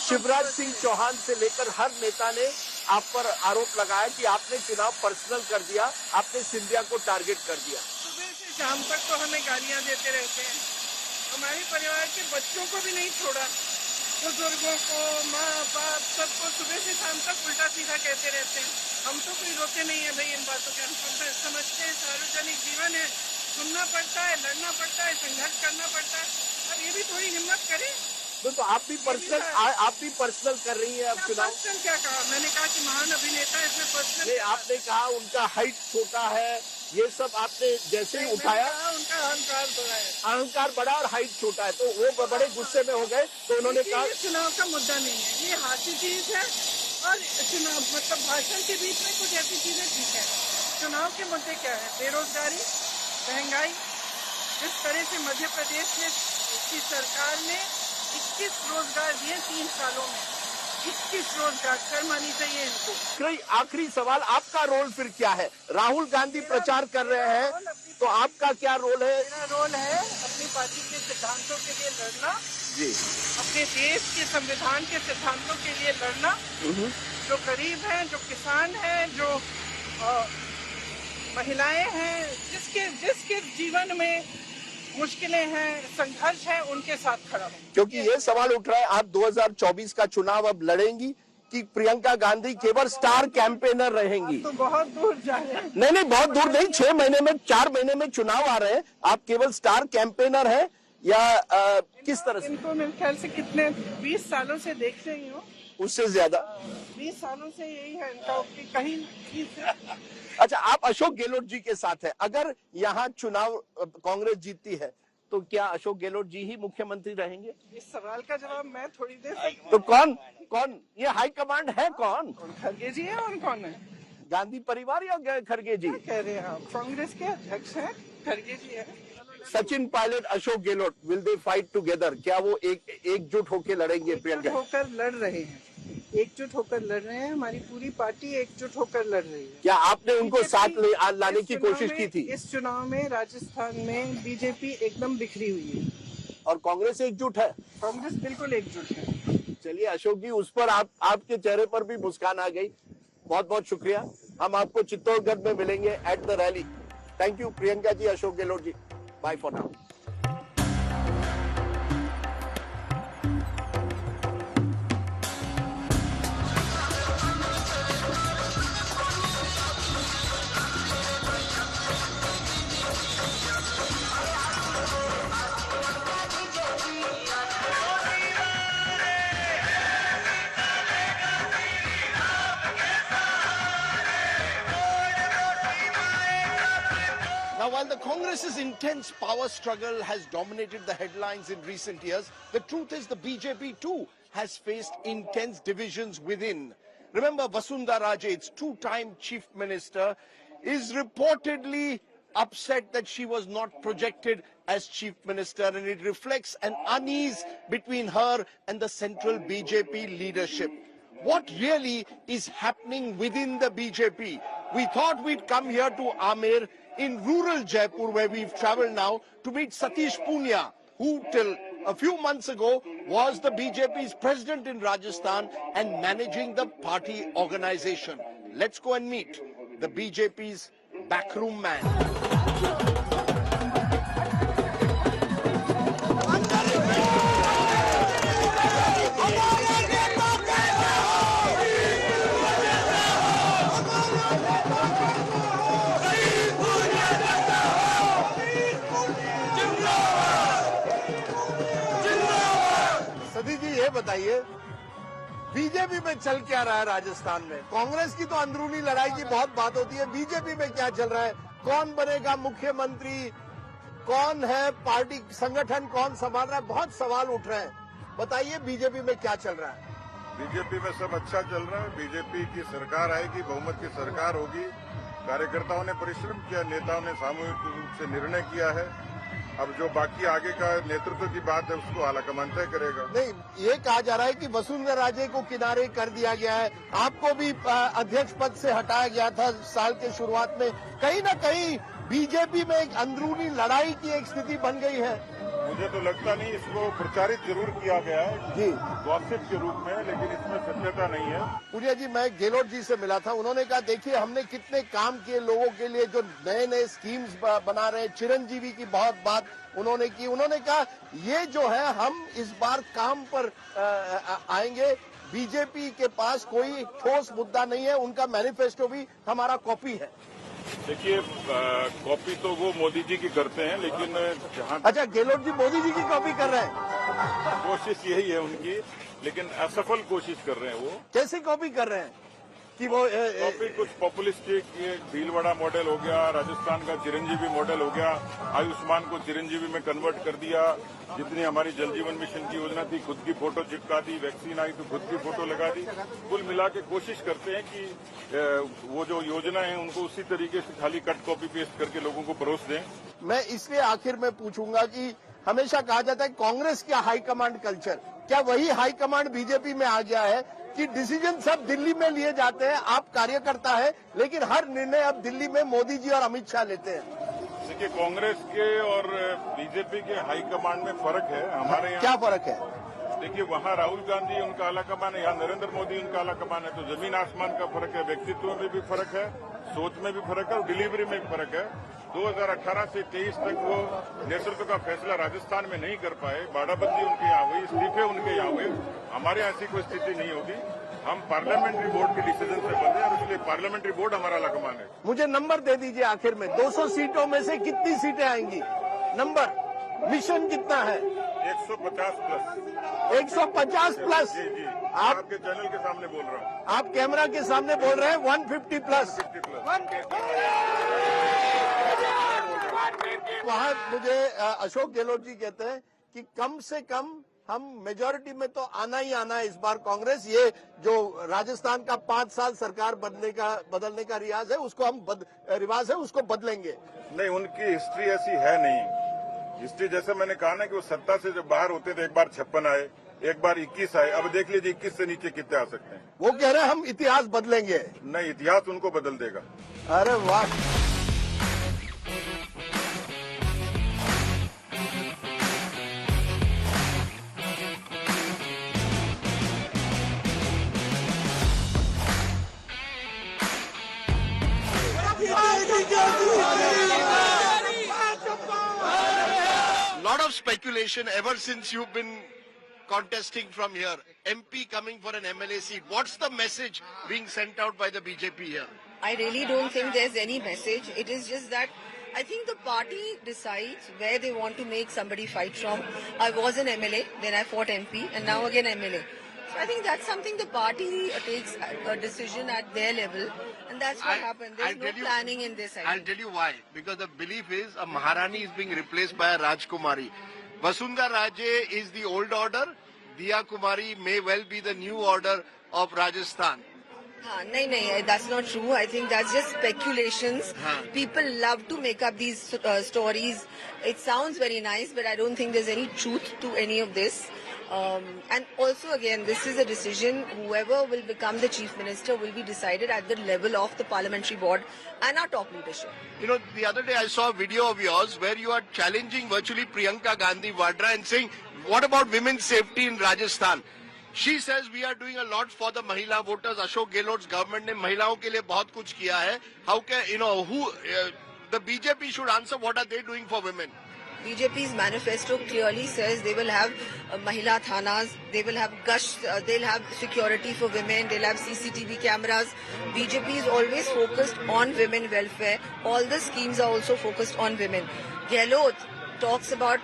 शिवराज सिंह चौहान से लेकर हर नेता ने आप पर आरोप लगाया कि आपने चुनाव पर्सनल कर दिया, आपने सिंधिया को टारगेट कर दिया। सुबह से शाम तक तो हमें गालियां देते रहते हैं। हमारे परिवार के बच्चों को भी नहीं छोड़ा, बुजुर्गों को, माँ बाप सबको सुबह से शाम तक उल्टा सीधा कहते रहते हैं। हम तो कोई रोते नहीं है भाई इन बातों के। हम समझते हैं सार्वजनिक जीवन है, सुनना पड़ता है, लड़ना पड़ता है, संघर्ष करना पड़ता है। अब ये भी थोड़ी हिम्मत करें। तो आप भी पर्सनल कर रही हैं अब चुनाव? पर्सनल क्या कहा? मैंने कहा कि महान अभिनेता है, इसमें पर्सनल। आपने कहा उनका हाइट छोटा है, ये सब आपने जैसे ही उठाया, उनका अहंकार बढ़ा है। अहंकार बढ़ा और हाइट छोटा है, तो वो बड़े गुस्से में हो गए। तो उन्होंने कहा चुनाव का मुद्दा नहीं है, ये हाथी चीज है, और चुनाव मतलब भाषण के बीच में कुछ ऐसी चीजें ठीक है। चुनाव के मुद्दे क्या है? बेरोजगारी, महंगाई। जिस तरह से मध्य प्रदेश की सरकार ने 21 रोजगार दिए 3 सालों में, 21 रोजगार, शर्म आनी चाहिए इनको। आखिरी सवाल, आपका रोल फिर क्या है? राहुल गांधी प्रचार कर रहे हैं, तो आपका क्या रोल है? मेरा रोल है अपनी पार्टी के सिद्धांतों के लिए लड़ना जी, अपने देश के संविधान के सिद्धांतों के लिए लड़ना। जो गरीब हैं, जो किसान हैं, जो महिलाएं हैं, जिसके जीवन में मुश्किलें हैं, संघर्ष है, उनके साथ खड़ा हूँ। क्योंकि ये सवाल उठ रहा है, आप 2024 का चुनाव अब लड़ेंगी कि प्रियंका गांधी केवल स्टार कैंपेनर रहेंगी? तो बहुत दूर जा रहे हैं। नहीं, बहुत दूर नहीं, 6 महीने में, 4 महीने में चुनाव आ रहे हैं, आप केवल स्टार कैंपेनर है या किस तरह से? इनको मेरे ख्याल से कितने 20 सालों से देख रही हूँ, उससे ज्यादा 20 सालों से यही है इनका, कहीं अच्छा, आप अशोक गहलोत जी के साथ हैं। अगर यहाँ चुनाव कांग्रेस जीतती है तो क्या अशोक गहलोत जी ही मुख्यमंत्री रहेंगे? इस सवाल का जवाब मैं थोड़ी दे सकती तो कौन ये हाई कमांड है? कौन? खड़गे जी है और कौन है? गांधी परिवार या खड़गे जी? कह रहे हैं आप कांग्रेस के अध्यक्ष हैं, खड़गे जी है। Sachin Pilot, Ashok Gehlot, will they fight together? क्या वो एकजुट होकर लड़ेंगे? प्रियंका होकर लड़ रहे हैं, एकजुट होकर लड़ रहे हैं। हमारी पूरी पार्टी एकजुट होकर लड़ रही है। क्या आपने उनको साथ लाने की कोशिश की थी? इस चुनाव में राजस्थान में बीजेपी एकदम बिखरी हुई है और कांग्रेस एकजुट है। कांग्रेस बिल्कुल एकजुट है। चलिए अशोक जी, उस पर आपके चेहरे पर भी मुस्कान आ गई। बहुत बहुत शुक्रिया। हम आपको चित्तौड़गढ़ में मिलेंगे at the rally. Thank you Priyanka ji, Ashok Gehlot ji. Bye for now. Now, while the Congress's intense power struggle has dominated the headlines in recent years, the truth is the BJP too has faced intense divisions within. Remember, Vasundhara Raje, its two-time chief minister, is reportedly upset that she was not projected as chief minister, and it reflects an unease between her and the central BJP leadership. What really is happening within the BJP? We thought we'd come here to Amer in rural Jaipur, where we've traveled now, to meet Satish Punia, who till a few months ago was the BJP's president in Rajasthan and managing the party organization. Let's go and meet the BJP's backroom man. Satish ji, ये बताइए BJP में चल क्या रहा है राजस्थान में? कांग्रेस की तो अंदरूनी लड़ाई की बहुत बात होती है, बीजेपी में क्या चल रहा है? कौन बनेगा मुख्यमंत्री? कौन है पार्टी संगठन? कौन संभाल रहा है? बहुत सवाल उठ रहे हैं। बताइए बीजेपी में क्या चल रहा है? बीजेपी में सब अच्छा चल रहा है। बीजेपी की सरकार आएगी, बहुमत की सरकार होगी। कार्यकर्ताओं ने परिश्रम किया, नेताओं ने सामूहिक रूप से निर्णय किया है। अब जो बाकी आगे का नेतृत्व की बात है उसको आलाकमान तय करेगा। नहीं, ये कहा जा रहा है कि वसुंधरा राजे को किनारे कर दिया गया है, आपको भी अध्यक्ष पद से हटाया गया था साल के शुरुआत में। कहीं ना कहीं बीजेपी में एक अंदरूनी लड़ाई की एक स्थिति बन गई है। मुझे तो लगता नहीं, इसको प्रचारित जरूर किया गया है जी, गॉसिप के रूप में, लेकिन इसमें सत्यता नहीं है। पुनिया जी, मैं गहलोत जी से मिला था, उन्होंने कहा देखिए हमने कितने काम किए लोगों के लिए, जो नए नए स्कीम्स बना रहे हैं, चिरंजीवी की बहुत बात उन्होंने की। उन्होंने कहा ये जो है हम इस बार काम पर आएंगे। बीजेपी के पास कोई ठोस मुद्दा नहीं है, उनका मैनिफेस्टो भी हमारा कॉपी है। देखिए, कॉपी तो वो मोदी जी की करते हैं, लेकिन जहाँ अच्छा, गहलोत जी मोदी जी की कॉपी कर रहे हैं? कोशिश यही है उनकी, लेकिन असफल कोशिश कर रहे हैं। वो कैसे कॉपी कर रहे हैं कि वो कॉपी कुछ पॉपुलिस्टिक, भीलवाड़ा मॉडल हो गया, राजस्थान का चिरंजीवी मॉडल हो गया, आयुष्मान को चिरंजीवी में कन्वर्ट कर दिया। जितनी हमारी जल जीवन मिशन की योजना थी, खुद की फोटो चिपका दी, वैक्सीन आई तो खुद की फोटो लगा दी। कुल मिला के कोशिश करते हैं कि वो जो योजना है उनको उसी तरीके से खाली कट कॉपी पेस्ट करके लोगों को परोस दें। मैं इसलिए आखिर में पूछूंगा कि हमेशा कहा जाता है कांग्रेस का हाईकमांड कल्चर, क्या वही हाईकमांड बीजेपी में आ गया है कि डिसीजन सब दिल्ली में लिए जाते हैं? आप कार्यकर्ता है, लेकिन हर निर्णय अब दिल्ली में मोदी जी और अमित शाह लेते हैं। देखिए, कांग्रेस के और बीजेपी के हाईकमांड में फर्क है। हमारे यहाँ क्या फर्क है? देखिए, वहाँ राहुल गांधी उनका आला कमान है, यहाँ नरेंद्र मोदी उनका आला कमान है, तो जमीन आसमान का फर्क है। व्यक्तित्व में भी फर्क है, सोच में भी फर्क है और डिलीवरी में भी फर्क है। 2018 से 23 तक वो नेतृत्व का फैसला राजस्थान में नहीं कर पाए। बाड़ाबंदी उनके यहाँ हुई, इस्तीफे उनके यहाँ हुए। हमारे यहाँ ऐसी कोई स्थिति नहीं होगी। हम पार्लियामेंट्री बोर्ड के डिसीजन से बंधे हैं और इसलिए पार्लियामेंट्री बोर्ड हमारा लगमान है। मुझे नंबर दे दीजिए आखिर में, 200 सीटों में से कितनी सीटें आएंगी? नंबर, मिशन कितना है? 150 प्लस। 150 प्लस? जी जी, आप आपके चैनल के सामने बोल रहा हूँ। आप कैमरा के सामने बोल रहे हैं 150 प्लस। वहाँ मुझे अशोक गहलोत जी कहते हैं कि कम से कम हम मेजॉरिटी में तो आना ही आना है इस बार कांग्रेस। ये जो राजस्थान का 5 साल सरकार बदलने का रिवाज है उसको बदलेंगे। नहीं, उनकी हिस्ट्री ऐसी है नहीं। हिस्ट्री जैसे मैंने कहा ना कि वो सत्ता से जब बाहर होते थे, एक बार 56 आए, एक बार 21 आए, अब देख लीजिए 21 से नीचे कितने आ सकते हैं। वो कह रहे हैं हम इतिहास बदलेंगे। नहीं, इतिहास उनको बदल देगा। अरे वाह। Lot of speculation ever since you've been contesting from here. MP coming for an MLA seat. What's the message being sent out by the BJP here? I really don't think there's any message. It is just that I think the party decides where they want to make somebody fight from. I was an MLA, then I fought MP, and now again MLA. So I think that's something the party takes a decision at their level, and that's what happened. There's no planning in this. I'll tell you why. Because the belief is a Maharani is being replaced by a Rajkumari. Vasundhara Raje is the old order. Diya Kumari may well be the new order of Rajasthan. No, that's not true. I think that's just speculations. People love to make up these stories. It sounds very nice, but I don't think there's any truth to any of this. And also, again, this is a decision. Whoever will become the chief minister will be decided at the level of the parliamentary board and our top leadership. You know, the other day I saw a video of yours where you are challenging virtually Priyanka Gandhi Vadra and saying, what about women's safety in Rajasthan? She says we are doing a lot for the Mahila voters. Ashok Gehlot's government ने महिलाओं के लिए बहुत कुछ किया है. How can, the BJP should answer what are they doing for women? BJP's manifesto clearly says they will have Mahila Thanas, they will have gush, they'll have security for women, they'll have CCTV cameras. BJP is always focused on women welfare. All the schemes are also focused on women. Gehlot talks about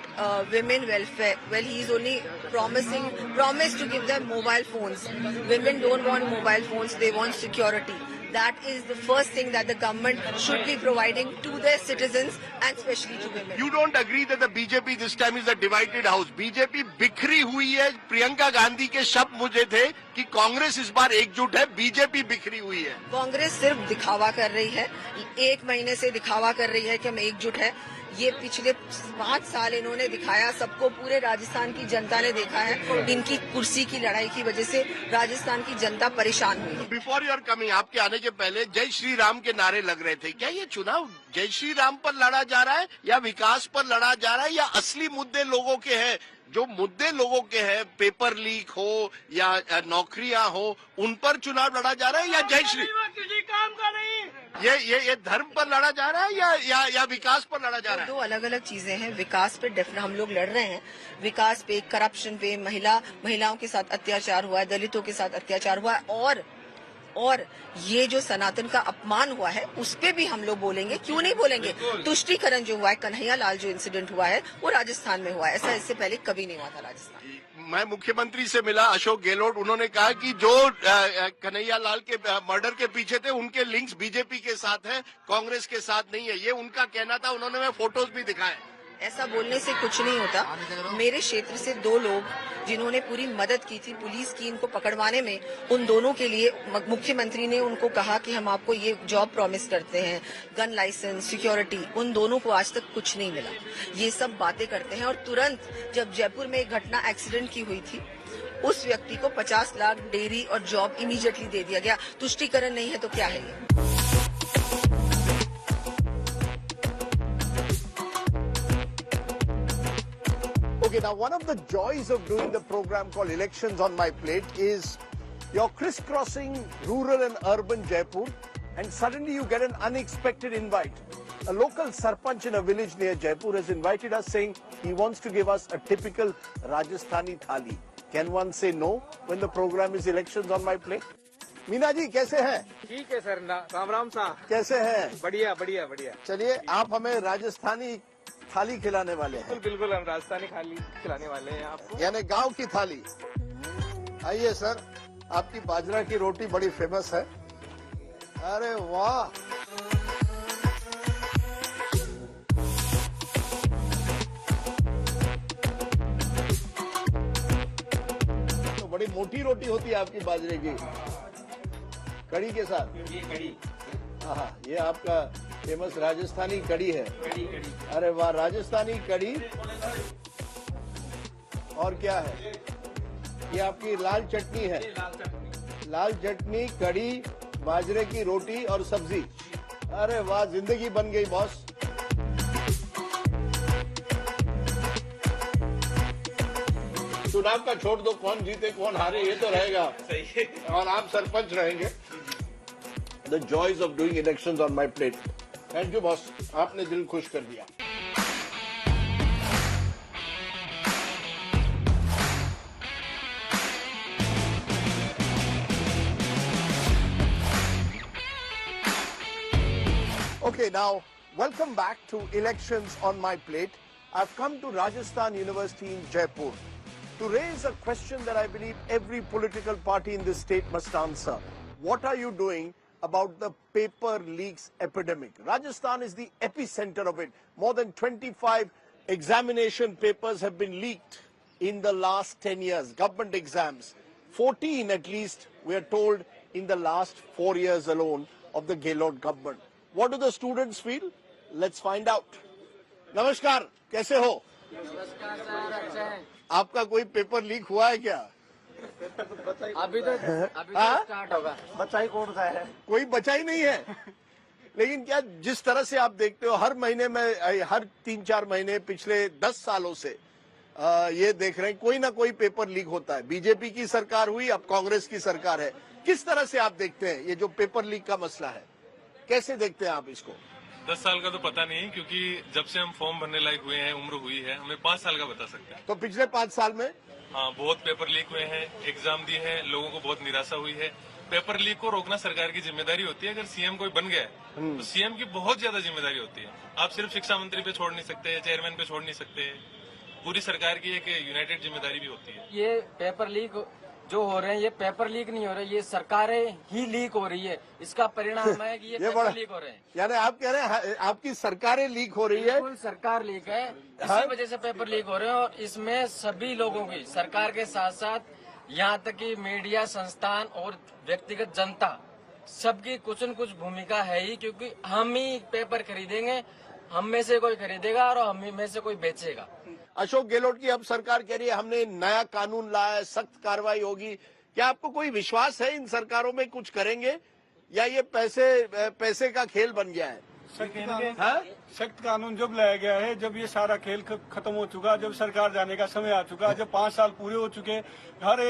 women welfare. Well, he's only promised to give them mobile phones. Women don't want mobile phones, they want security. That is the first thing that the government should be providing to their citizens and especially to women. You don't agree that the BJP this time is a divided house. BJP बिखरी हुई है. प्रियंका गांधी के शब्द मुझे थे कि कांग्रेस इस बार एकजुट है, बीजेपी बिखरी हुई है. कांग्रेस सिर्फ दिखावा कर रही है. 1 महीने से दिखावा कर रही है कि हम एकजुट है. ये पिछले 5 साल इन्होंने दिखाया, सबको पूरे राजस्थान की जनता ने देखा है. इनकी कुर्सी की लड़ाई की वजह से राजस्थान की जनता परेशान हुई है. बिफोर योर कमिंग, आपके आने के पहले जय श्री राम के नारे लग रहे थे. क्या ये चुनाव जय श्री राम पर लड़ा जा रहा है या विकास पर लड़ा जा रहा है या असली मुद्दे लोगों के हैं? जो मुद्दे लोगों के हैं, पेपर लीक हो या नौकरियां हो, उन पर चुनाव लड़ा जा रहा है या जय श्री काम का नहीं, ये धर्म पर लड़ा जा रहा है या विकास पर लड़ा जा रहा है? दो अलग अलग चीजें हैं. विकास पे डेफिनेटली हम लोग लड़ रहे हैं. विकास पे, करप्शन पे, महिलाओं के साथ अत्याचार हुआ है, दलितों के साथ अत्याचार हुआ है, और ये जो सनातन का अपमान हुआ है उस पे भी हम लोग बोलेंगे. क्यों नहीं बोलेंगे? तुष्टीकरण जो हुआ है, कन्हैया लाल जो इंसिडेंट हुआ है वो राजस्थान में हुआ है. ऐसा इससे पहले कभी नहीं हुआ था राजस्थान. मैं मुख्यमंत्री से मिला, अशोक गहलोत, उन्होंने कहा कि जो कन्हैया लाल के मर्डर के पीछे थे उनके लिंक्स बीजेपी के साथ हैं, कांग्रेस के साथ नहीं है. ये उनका कहना था. उन्होंने मैं फोटोज भी दिखाए. ऐसा बोलने से कुछ नहीं होता. मेरे क्षेत्र से 2 लोग जिन्होंने पूरी मदद की थी पुलिस की इनको पकड़वाने में, उन दोनों के लिए मुख्यमंत्री ने उनको कहा कि हम आपको ये जॉब प्रॉमिस करते हैं, गन लाइसेंस, सिक्योरिटी. उन दोनों को आज तक कुछ नहीं मिला. ये सब बातें करते हैं. और तुरंत जब जयपुर में एक घटना एक्सीडेंट की हुई थी, उस व्यक्ति को 50 लाख डेयरी और जॉब इमीडिएटली दे दिया गया. तुष्टीकरण नहीं है तो क्या है ये? Okay, now one of the joys of doing the program called Elections on My Plate is you're crisscrossing rural and urban Jaipur and suddenly you get an unexpected invite. A local sarpanch in a village near Jaipur has invited us saying he wants to give us a typical Rajasthani thali. Can one say no when the program is Elections on My Plate? Meena ji कैसे हैं? ठीक है sir. Ram Ram सा. कैसे हैं? बढ़िया बढ़िया बढ़िया. चलिए, आप हमें राजस्थानी थाली खिलाने वाले हैं. बिल्कुल हम राजस्थानी थाली खिलाने वाले हैं आपको. यानी गांव की थाली. आइए सर, आपकी बाजरा की रोटी बड़ी फेमस है. अरे वाह. बड़ी मोटी रोटी होती है आपकी बाजरे की, कड़ी के साथ। ये कड़ी, हाँ, ये आपका फेमस राजस्थानी कड़ी है। अरे वाह, राजस्थानी कड़ी। और क्या है? ये आपकी लाल चटनी है। लाल चटनी, कड़ी, बाजरे की रोटी और सब्जी। अरे वाह, जिंदगी बन गई बॉस। चुनाव का छोड़ दो, कौन जीते कौन हारे ये तो रहेगा, और आप सरपंच रहेंगे। The joys of doing elections on my plate. Thank you, boss. आपने दिल खुश कर दिया। Okay, now welcome back to Elections on My Plate. I've come to Rajasthan University in Jaipur to raise a question that I believe every political party in this state must answer. What are you doing about the paper leaks epidemic? Rajasthan is the epicenter of it. More than 25 examination papers have been leaked in the last 10 years, government exams. 14 at least, we are told, in the last 4 years alone of the Gehlot government. What do the students feel? Let's find out. नमस्कार, कैसे हो? नमस्कार sir, अच्छे हैं। आपका कोई paper leak हुआ है क्या? अभी तो स्टार्ट होगा। बचा ही कौन सा है? कोई बचा ही नहीं है। लेकिन क्या जिस तरह से आप देखते हो, हर महीने में, हर 3-4 महीने पिछले 10 सालों से ये देख रहे हैं, कोई ना कोई पेपर लीक होता है। बीजेपी की सरकार हुई, अब कांग्रेस की सरकार है। किस तरह से आप देखते हैं ये जो पेपर लीक का मसला है, कैसे देखते हैं आप इसको? 10 साल का तो पता नहीं, क्योंकि जब से हम फॉर्म भरने लायक हुए हैं, उम्र हुई है, हमें 5 साल का बता सकते हैं। तो पिछले 5 साल में हाँ, बहुत पेपर लीक हुए हैं, एग्जाम दिए हैं, लोगों को बहुत निराशा हुई है। पेपर लीक को रोकना सरकार की जिम्मेदारी होती है। अगर सीएम कोई बन गया है तो सीएम की बहुत ज्यादा जिम्मेदारी होती है। आप सिर्फ शिक्षा मंत्री पे छोड़ नहीं सकते, चेयरमैन पे छोड़ नहीं सकते, पूरी सरकार की एक यूनाइटेड जिम्मेदारी भी होती है। ये पेपर लीक जो हो रहे हैं, ये पेपर लीक नहीं हो रहे, ये सरकारें ही लीक हो रही है। इसका परिणाम है कि ये पेपर लीक हो रहे हैं। यानी आप कह रहे हैं आपकी सरकारें लीक हो रही है? बिल्कुल, सरकार लीक है, इसी वजह से पेपर लीक हो रहे हैं। और इसमें सभी लोगों की, सरकार के साथ साथ यहाँ तक कि मीडिया संस्थान और व्यक्तिगत जनता, सबकी कुछ न कुछ भूमिका है ही। क्योंकि हम ही पेपर खरीदेंगे, हम में से कोई खरीदेगा और हम में से कोई बेचेगा। अशोक गहलोत की अब सरकार कह रही है हमने नया कानून लाया है, सख्त कार्रवाई होगी। क्या आपको कोई विश्वास है इन सरकारों में कुछ करेंगे, या ये पैसे का खेल बन गया है? सख्त कानून जब लाया गया है, जब ये सारा खेल खत्म हो चुका, जब सरकार जाने का समय आ चुका, जब 5 साल पूरे हो चुके, हर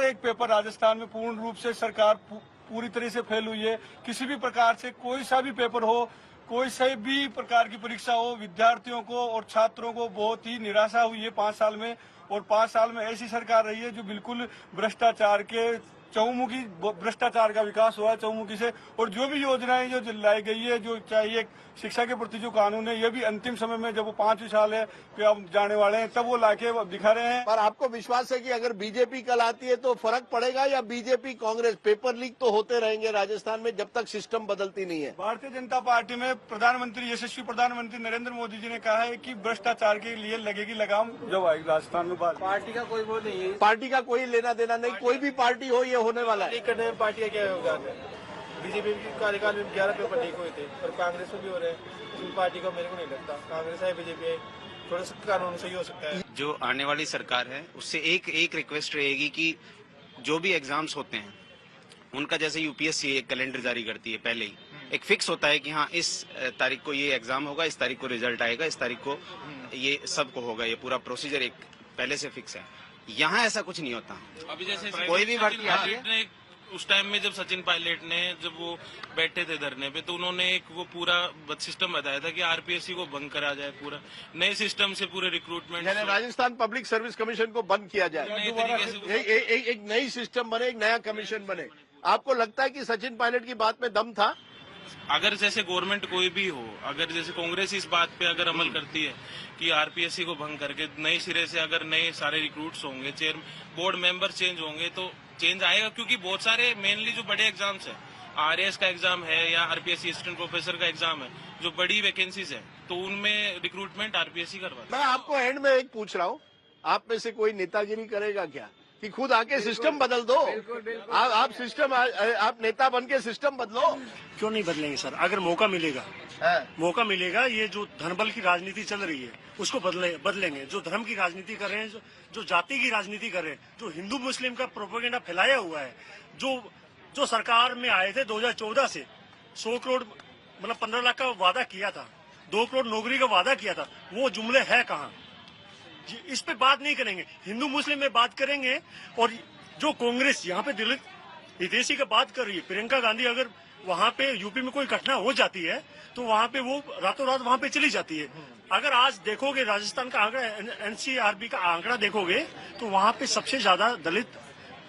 एक पेपर राजस्थान में पूर्ण रूप से सरकार पूरी तरह से फेल हुई है। किसी भी प्रकार से कोई सा भी पेपर हो, कोई सी भी प्रकार की परीक्षा हो, विद्यार्थियों को और छात्रों को बहुत ही निराशा हुई है 5 साल में। और 5 साल में ऐसी सरकार रही है जो बिल्कुल भ्रष्टाचार के चहुमुखी, भ्रष्टाचार का विकास हुआ है चहुमुखी से। और जो भी योजनाएं जो लाई गई है, जो चाहिए शिक्षा के प्रति जो कानून है, ये भी अंतिम समय में जब वो 5 साल है कि अब जाने वाले हैं, तब वो लाके दिखा रहे हैं। पर आपको विश्वास है कि अगर बीजेपी कल आती है तो फर्क पड़ेगा, या बीजेपी कांग्रेस? पेपर लीक तो होते रहेंगे राजस्थान में जब तक सिस्टम बदलती नहीं है। भारतीय जनता पार्टी में प्रधानमंत्री, यशस्वी प्रधानमंत्री नरेंद्र मोदी जी ने कहा है कि भ्रष्टाचार के लिए लगेगी लगाम जब आएगी राजस्थान में। पार्टी का कोई वो नहीं है, पार्टी का कोई लेना देना नहीं, कोई भी पार्टी हो, ये होने वाला है। करने में पार्टी का क्या योगदान है? बीजेपी के कार्यकाल में 11 पेपर लीक हुए थे, और कांग्रेस में भी हो रहे हैं। इसमें पार्टी का मेरे को नहीं लगता, कांग्रेस है बीजेपी है, थोड़ा सा कानून सही हो सकता है। जो आने वाली सरकार है उससे एक रिक्वेस्ट रहेगी कि जो भी एग्जाम्स होते हैं उनका, जैसे यूपीएससी एक कैलेंडर जारी करती है, पहले ही एक फिक्स होता है कि हाँ इस तारीख को ये एग्जाम होगा, इस तारीख को रिजल्ट आएगा, इस तारीख को ये सबको होगा, ये पूरा प्रोसीजर एक पहले से फिक्स है। यहाँ ऐसा कुछ नहीं होता। अभी जैसे कोई भी भर्ती आती है, उस टाइम में जब सचिन पायलट ने जब वो बैठे थे धरने पे, तो उन्होंने एक वो पूरा सिस्टम बताया था कि आरपीएससी को भंग करा जाए, पूरा नए सिस्टम से पूरे रिक्रूटमेंट, यानी राजस्थान पब्लिक सर्विस कमीशन को बंद किया जाए, नए तरीके से एक नई सिस्टम बने, एक नया कमीशन बने। आपको लगता है कि सचिन पायलट की बात में दम था? अगर जैसे गवर्नमेंट कोई भी हो, अगर जैसे कांग्रेस इस बात पे अगर अमल करती है कि आरपीएससी को भंग करके नए सिरे से अगर नए सारे रिक्रूट्स होंगे, बोर्ड मेंबर चेंज होंगे, तो चेंज आएगा। क्योंकि बहुत सारे मेनली जो बड़े एग्जाम्स है, आरएएस का एग्जाम है या आरपीएससी असिस्टेंट प्रोफेसर का एग्जाम है, जो बड़ी वैकेंसीज है, तो उनमें रिक्रूटमेंट आरपीएससी करवा। मैं आपको एंड में एक पूछ रहा हूँ, आप में से कोई नेतागिरी करेगा क्या? कि खुद आके सिस्टम बदल दो। आप सिस्टम, आप नेता बन के सिस्टम बदलो। क्यों नहीं बदलेंगे सर? अगर मौका मिलेगा, मौका मिलेगा। ये जो धनबल की राजनीति चल रही है उसको बदलेंगे। जो धर्म की राजनीति कर रहे हैं, जो जाति की राजनीति कर रहे हैं, जो हिंदू मुस्लिम का प्रोपेगेंडा फैलाया हुआ है, जो सरकार में आए थे 2014 से 100 करोड़ मतलब 15 लाख का वादा किया था, 2 करोड़ नौकरी का वादा किया था, वो जुमले है कहाँ? इस पे बात नहीं करेंगे। हिंदू मुस्लिम में बात करेंगे। और जो कांग्रेस यहाँ पे दलित हितैषी का बात कर रही है, प्रियंका गांधी अगर वहाँ पे यूपी में कोई घटना हो जाती है तो वहाँ पे वो रातों रात वहाँ पे चली जाती है। अगर आज देखोगे राजस्थान का आंकड़ा, एनसीआरबी का आंकड़ा देखोगे तो वहाँ पे सबसे ज्यादा दलित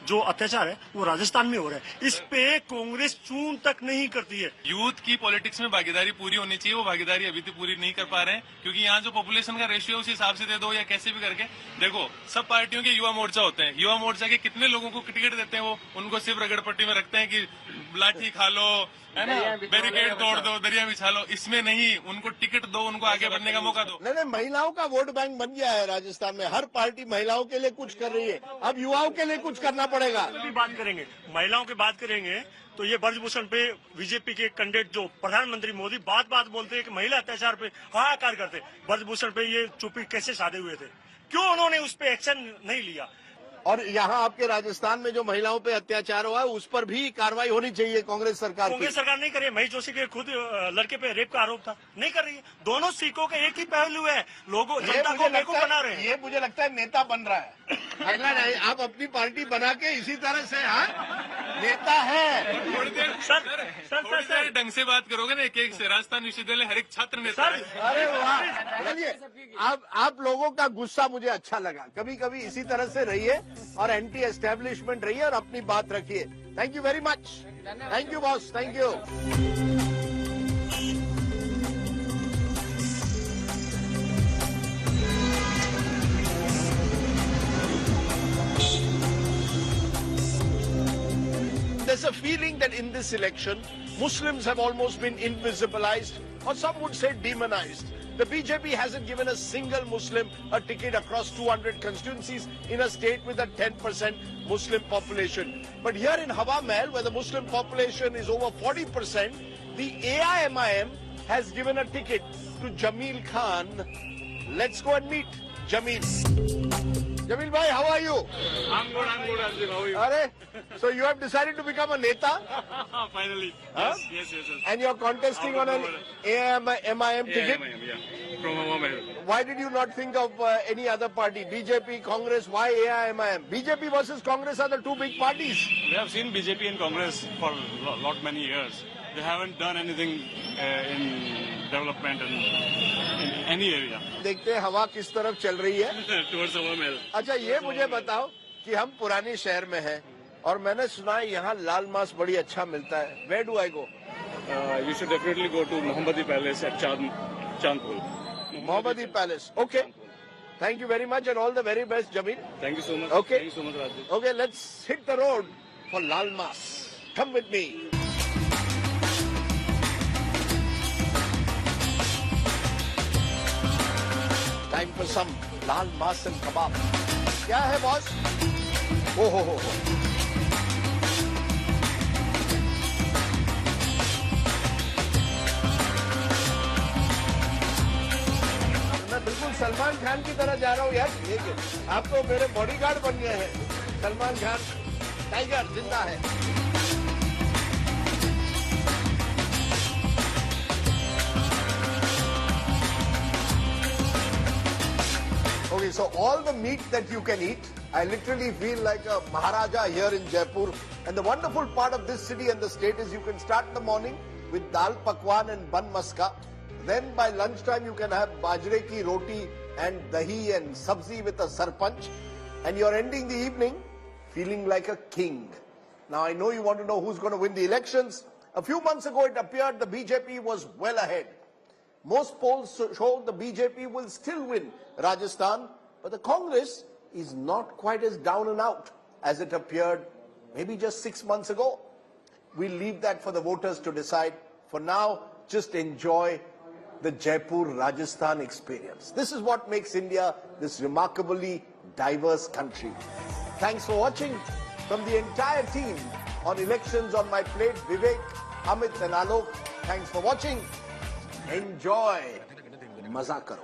जो अत्याचार है वो राजस्थान में हो रहा है। इस पे कांग्रेस चून तक नहीं करती है। यूथ की पॉलिटिक्स में भागीदारी पूरी होनी चाहिए, वो भागीदारी अभी तक पूरी नहीं कर पा रहे हैं, क्योंकि यहाँ जो पॉपुलेशन का रेशियो उस हिसाब से दे दो या कैसे भी करके देखो। सब पार्टियों के युवा मोर्चा होते हैं, युवा मोर्चा के कितने लोगों को टिकट देते हैं, वो उनको सिर्फ रगड़पट्टी में रखते हैं कि लाठी खा लो, है ना, बैरिकेड तोड़ दो, दरिया बिछा लो। इसमें नहीं, उनको टिकट दो, उनको आगे बढ़ने का मौका दो। नहीं, महिलाओं का वोट बैंक बन गया है राजस्थान में। हर पार्टी महिलाओं के लिए कुछ कर रही है, अब युवाओं के लिए कुछ करना पड़ेगा। बात करेंगे, महिलाओं की बात करेंगे तो ये ब्रजभूषण पे बीजेपी के कैंडिडेट जो प्रधानमंत्री मोदी बात बोलते हैं कि महिला अत्याचार पे हाहाकार करते। ब्रजभूषण पे ये चुप्पी कैसे साधे हुए थे? क्यों उन्होंने उस पे एक्शन नहीं लिया? और यहाँ आपके राजस्थान में जो महिलाओं पे अत्याचार हुआ है उस पर भी कार्रवाई होनी चाहिए कांग्रेस सरकार की। कांग्रेस सरकार नहीं कर रही है। महेश जोशी के खुद लड़के पे रेप का आरोप था, नहीं कर रही है। दोनों सिक्कों के एक ही पहलू है, लोगों जनता को बेवकूफ बना रहे हैं। ये मुझे लगता है नेता बन रहा है। अगला नहीं, आप अपनी पार्टी बना के इसी तरह से नेता है। थोड़ी देर ढंग से बात करोगे ना, एक से राजस्थान विश्वविद्यालय हर एक छात्र नेता है। अरे वाह, चलिए आप लोगों का गुस्सा मुझे अच्छा लगा। कभी कभी इसी तरह से रहिए और एंटी एस्टेब्लिशमेंट रहिए और अपनी बात रखिए। Thank you very much. Thank you boss, thank you. There's a feeling that in this election, Muslims have almost been invisibilized, or some would say demonized. The BJP hasn't given a single Muslim a ticket across 200 constituencies in a state with a 10% Muslim population. But here in Hawa Mahal, where the Muslim population is over 40%, the AIMIM has given a ticket to Jamil Khan. Let's go and meet Jamil. Jamil bhai, how are you? I'm good, Arjun. How are you? Are, so you have decided to become a neta? Finally. Huh? Yes. And you're contesting on an AIMIM ticket? AIMIM, yeah. From Hawa Mahal. Why did you not think of any other party? BJP, Congress, why AIMIM? BJP versus Congress are the two big parties. We have seen BJP and Congress for many years. They haven't done anything in development and in any area. देखते हैं हवा किस तरफ चल रही है। Towards Hawa Mahal. अच्छा, ये मुझे बताओ कि हम पुराने शहर में हैं और मैंने सुना है यहाँ लाल मांस बड़ी अच्छा मिलता है। Where do I go? You should definitely go to Mohammadi Palace at Chandpur. Mohammadi Palace. Okay. Thank you very much and all the very best, Jamil. Thank you so much. Okay. Thank you so much, Rajat. Okay, let's hit the road for Lal Mas. Come with me. Time for some Lal Mas and kebab. क्या है boss? ओ हो। मैं बिल्कुल सलमान खान की तरह जा रहा हूँ यार। ये आप तो मेरे बॉडीगार्ड बन गए हैं। सलमान खान टाइगर जिंदा है। Okay, so all the meat that you can eat, I literally feel like a Maharaja here in Jaipur. And the wonderful part of this city and the state is you can start in the morning with dal pakwan and bun maska. Then by lunchtime you can have bajre ki roti and dahi and sabzi with a sarpanch. And you're ending the evening feeling like a king. Now I know you want to know who's going to win the elections. A few months ago it appeared the BJP was well ahead. Most polls show the BJP will still win Rajasthan, but the Congress is not quite as down and out as it appeared maybe just 6 months ago. We'll leave that for the voters to decide. For now, just enjoy the Jaipur Rajasthan experience. This is what makes India this remarkably diverse country. Thanks for watching. From the entire team on Elections on My Plate, Vivek, Amit and Alok, thanks for watching. Enjoy. Maza karo.